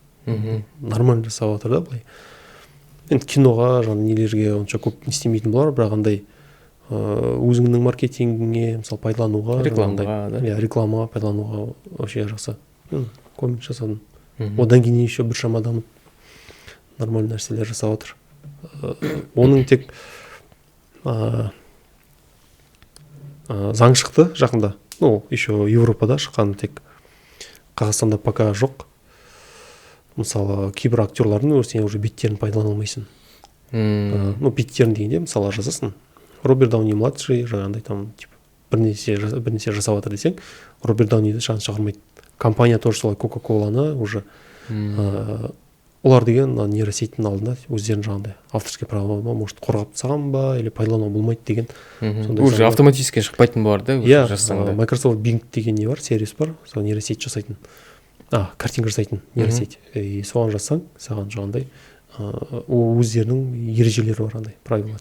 Нормально жасап жатыр да, былай. Енді киноға, жаңағы нелерге онша көп не істемейтін болар, бірақ андай өзіңнің маркетингіңе мысалы пайдалануға, рекламаға, да? Рекламаға пайдалануға вообще жақсы. Коммент жасадым. Одан кейін еще біршама дамып нормальный нәрселер жасап отыр. Оның тек заң шықты жақында. Еще Европада шыққан, тек Қазақстанда пока жоқ. Мысалы, кейбір актерлардың сен уже беттерін пайдалана алмайсың. Беттерін дегенде мысалы жазасың. Роберт Дауни младший жаңағындай там бірнәрсе жасап жатыр десең, Роберт Дауниді шығармайды. Компания тоже солай Кока-Коланы уже олар деген нейросеттің алдында өздерін жаңағындай авторский право может қорғап тастаған ба или пайдалануға болмайды деген. Уже автоматически шықпайтын болар да, жазсаң да. Microsoft Bing деген не бар, сервис бар, сол нейросет жасайтын. Картинка жасайтын нейросет. И соған жазсаң, саған жаңағындай өздерінің ережелері бар, андай правила,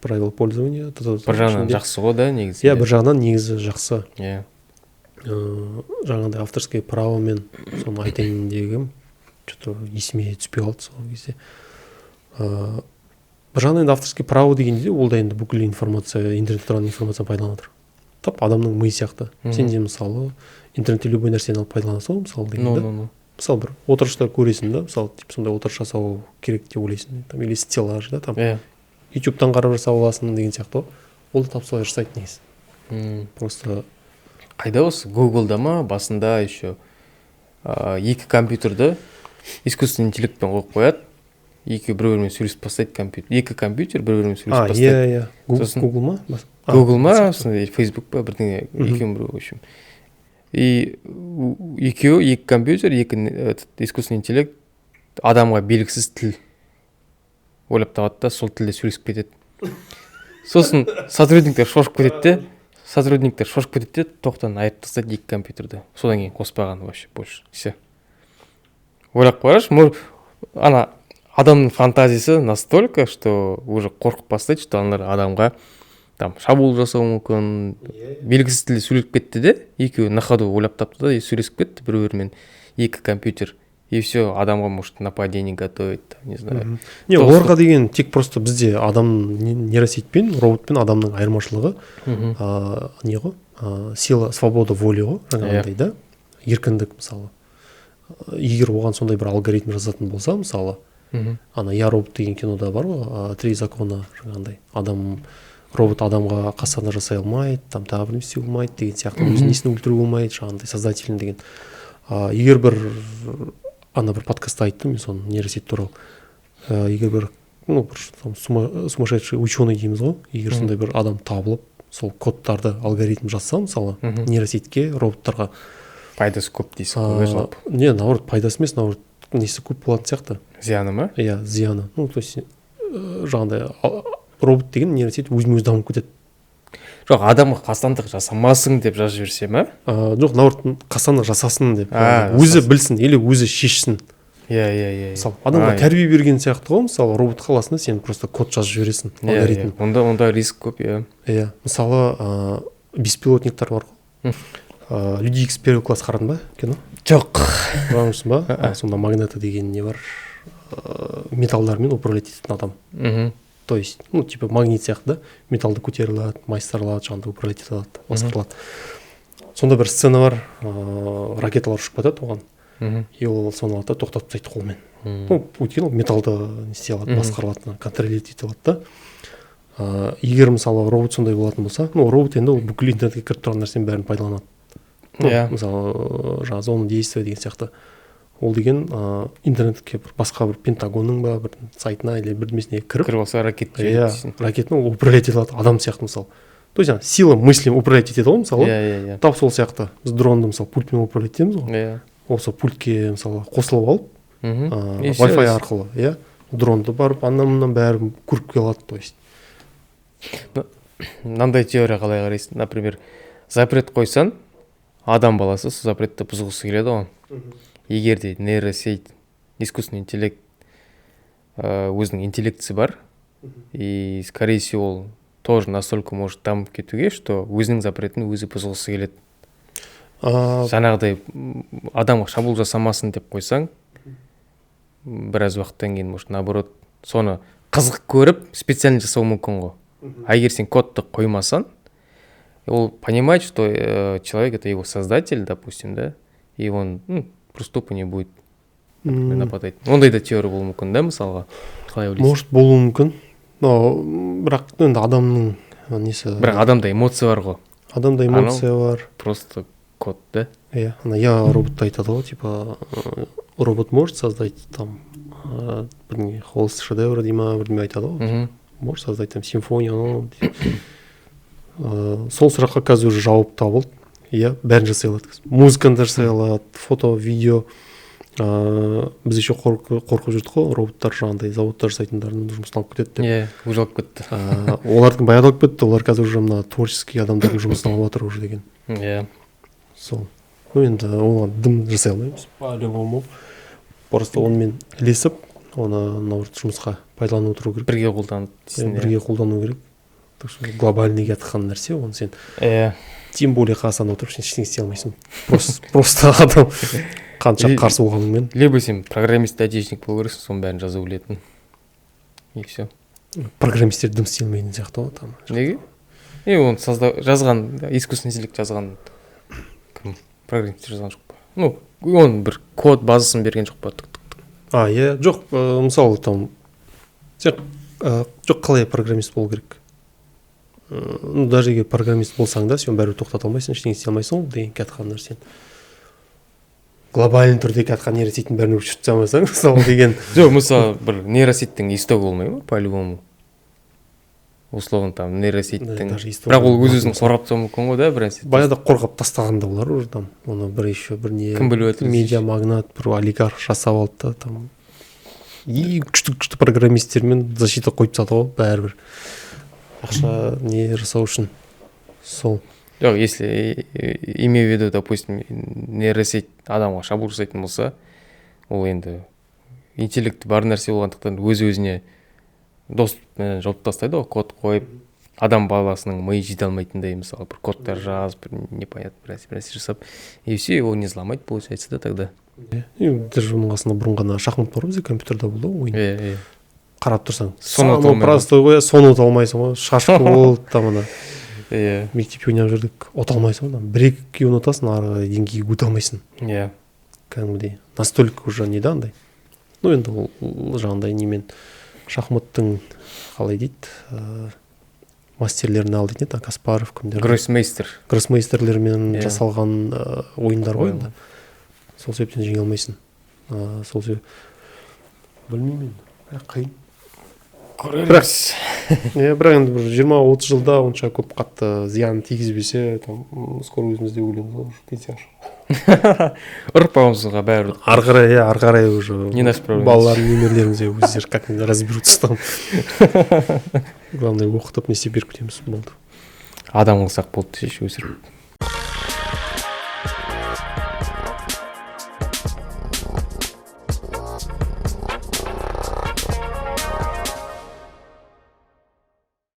правила пользования. Бір жағынан жақсы ғой да, негізі. Бір жағынан негізі жақсы. Жаңағындай авторский правомен соны айтайын дегенім что-то есіме түспей қалды сол кезде. Бір жағынан авторский право дегенде ол да енді бүкіл информация, интернетте тұрған информацияны пайдаланып отыр. Адамның миы сияқты. Сен де мысалы интернетте любой нәрсені алып пайдаланасың, мысалы дегенде. Мысалы бір отырыштар көресің да, мысалы сондай отырыс жасау керек деп ойлайсың, или стеллаж да, там ютубтан қарап жасап аласың деген сияқты. Ол да тап солай жасайды негізі. Просто қайда осы Google-да ма басында еще екі компьютерді искусственный интеллектпен қойып қояды, бір-бірімен сөйлесіп бастайды компьютер. Екі компьютер бір-бірімен сөйлесіп бастайды. Google ма? Google ма, Facebook па, бірдеңе, екеуін бір, в общем. И екі компьютер, екі искусственный интеллект адамға белгісіз тіл ойлап табады да, сол тілде сөйлесіп кетеді. Сосын сотрудниктер шошып кетеді де, тоқтан айырып тастайды екі компьютерді. Содан кейін қоспаған вообще больше. Все. Ойлап қарашы, ана адамның фантазиясы настолько, что уже қорқып бастайды, что аналар адамға там шабуыл жасау мүмкін, белгісіз тілде сөйлесіп кетті де, екеуі на ходу ойлап тапты да, сөйлесіп кетті бір-бірімен, екі компьютер. И все, адамға может нападение готовить, не знаю. Оларға деген тек просто бізде адам нейросетпен, роботпен адамның айырмашылығы не ғой? Сила, свобода воли ғой, жаңағындай да, еркіндік мысалы. Егер оған сондай бір алгоритм жазатын болса, мысалы, Я робот деген кинода бар ғой, 3 закона жаңағындай. Робот адамға қасаны жасай алмайды, там тағы бір істей алмайды деген сияқты, өзінің несін өлтіруге болмайды, жаңағындай создателін деген. Егер бір подкастта айттым, мен соны нейросет туралы. Егер бір сумасшедший ученый дейміз ғой, егер сондай бір адам табылып, сол кодтарды алгоритм жазса, мысалы, нейросетке, роботтарға пайдасы көп дейсің ғой, жалпы. Не, наоборот, пайдасы емес, наоборот, несі көп болатын сияқты. Зияны ма? Иә, зияны. То есть жаңағындай робот деген нейросет өзімен-өзі дамып кетеді. Жоқ, адамға қастандық жасамасың деп жазып жіберсе ма? Жоқ, наоборот, қастандық жасасын деп. Өзі білсін, или өзі шешсін. Иә. Мысалы, адамға тәрбие берген сияқты ғой, мысалы, робот қаласында сен просто код жазып жібересің, алгоритм. Онда риск көп, иә. Иә, мысалы, беспилотниктар бар ғой. Люди Икс первый класс қарадың ба, кино? Жоқ. Қарамысың ба? Сонда магнета деген не бар? Металдармен управлять ететін адам. То есть, типа магнит сияқты да, металды көтеріледі, майыстырылады, жаңағыдай управлять етіледі, басқарылады. Сонда бір сцена бар, ракеталар ұшып кетеді оған. И ол соны алады да, тоқтатып тастайды қолмен. Өйткені ол металды не істей алады, басқарылады, контролировать ете алады да. Егер мысалы робот сондай болатын болса, робот енді ол бүкіл интернетке кіріп тұрған нәрсенің бәрін пайдаланады. Мысалы, жаңағы зона действия деген сияқты. Ол деген интернетке басқа бір Пентагонның ба, бір сайтына или бірдемесіне кіріп алса ракет жібереді. Ракетаны управлять етеді адам сияқты мысалы. То есть сила мыслим управлять етеді ғой мысалы. Тап сол сияқты. Біз дронды мысалы пультпен управлять етеміз ғой. Осы пультке мысалы қосылып алып, Wi-Fi арқылы, иә, дронды барып аннан-мыннан бәрін көріп келеді, то есть. Мынандай теория қалай қарайсың? Например, запрет қойсан, адам баласы сол запретті бұзғысы келеді ғой. Егер де нейросеть, искусственный интеллект өзінің интеллектісі бар, и скорее всего ол тоже настолько может дамып кетуге, что өзінің запретін өзі бұзғысы келеді. Жаңағыдай адамға шабуыл жасамасын деп қойсаң, біраз уақыттан кейін может наоборот соны қызық көріп специально жасау мүмкін ғой. а егер сен кодты қоймасаң, ол понимает, что человек это его создатель, допустим, да, и он просто тупо не будет нападать. Ондай да теория болуы мүмкін, да, мысалға? Қалай ойлайсың? Может, болуы мүмкін. Бірақ енді адамның несі... Бірақ адамда эмоция бар ғой. Адамда эмоция бар. Просто код, да? Я роботты айтады ғой, типа, робот может создать там бірдеңе холст шедевр дей ма, бірдеңе айтады ғой. Может создать там симфонию. Сол сұраққа қазір уже жауап табылды. Иә, бәрін жасай алады. Музыканы да жасай алады, фото, видео. Біз еще қорқып жүрдік қой, роботтар жаңағыдай заводтар жасайтындардың жұмысын алып кетеді деп. Иә, уже алып кетті. Олардың баяғыда алып кетті, олар қазір уже мына творческий адамдардың жұмысын алып жатыр уже деген. Иә. Сол. Енді оған дым жасай алмаймыз. По-любому. Просто онымен ілесіп, оны жұмысқа пайдаланып отыру керек. Бірге қолданып дейсің. Бірге қолдану керек. Так что глобальный жатқан нәрсе, оны сен. Тем более қазақстанда отырып сен ештеңе істей алмайсың. Просто адам қанша қарсы болғаныңмен. Либо сен программист, айтишник болу керексің, соның бәрін жазу білетін. И все. Программистер дым істей алмайтын сияқты ғой там. Неге? Оны жазған, искусственный интеллект жазған кім? Программистер жазған жоқ па? Ну, он бір код базасын берген жоқ па? Иә, жоқ, мысалы там сен жоқ қалай программист болу керек. Ну, даже егер программист болсаң да, сен бәрібір тоқтата алмайсың, ештеңе істей алмайсың, деген кәтқан нәрсен. Глобальный түрде кәтқан нейросеттің бәрін өшіріп тастамасаң, мысалы деген. Жоқ, мысалы бір нейросеттің истогі болмай ма, по-любому. Условно там нейросеттің. Бірақ ол өз-өзін қорғап тастауы мүмкін ғой, да, бір нәрсе. Баяғыда қорғап тастаған да олар уже там. Оны бір еще бір не. Кім біліп отыр? Медиа магнат, бір олигарх жасап алды да там. И күшті программистермен защита қойып тастады ғой, бәрібір. Ақша не жасау үшін. Сол. Жоқ, если имею в виду, допустим, нейросеть адамға шабуыл жасайтын болса, ол енді интеллекті бар нәрсе болғандықтан өз-өзіне доступпен жауып тастайды ғой, код қойып, адам баласының миы жете алмайтындай, мысалы, бір кодтар жазып, бір непонятно бір нәрсе жасап, и все, его не взломать, получается, да, тогда. Даже оның қасында бұрын ғана шахмат бар бізде компьютерда болды ғой, ойын. Қарап тұрсаң, соны простой ғой, соны ұта алмайсың ғой, шашып болды там ана. Мектепте ойнап жүрдік, ұта алмайсың ғой, бір-екі ұнатасың, ары деңгейге өте алмайсың. Иә. Кәдімгідей, настолько уже не да андай. Ну енді ол жаңағыдай немен шахматтың қалай дейді, мастерлерін ал дейтін еді, Каспаров кімдер. Гроссмейстерлермен жасалған ойындар ғой енді. Сол себептен жеңе алмайсың. Сол себеп білмеймін енді, қиын. Бірақ енді бір 20-30 жылда онша көп қатты зиян тигізбесе, там скоро өзімізде өлеміз ғой, пенсияға шығып. Ұрпағымызға бәрі. Ары қарай уже балалардың немерелерімізде өздері как-нибудь разберутся там. Главное, оқытып не істеп беріп кетеміз болды. Адам қылсақ болды десейші өсіріп.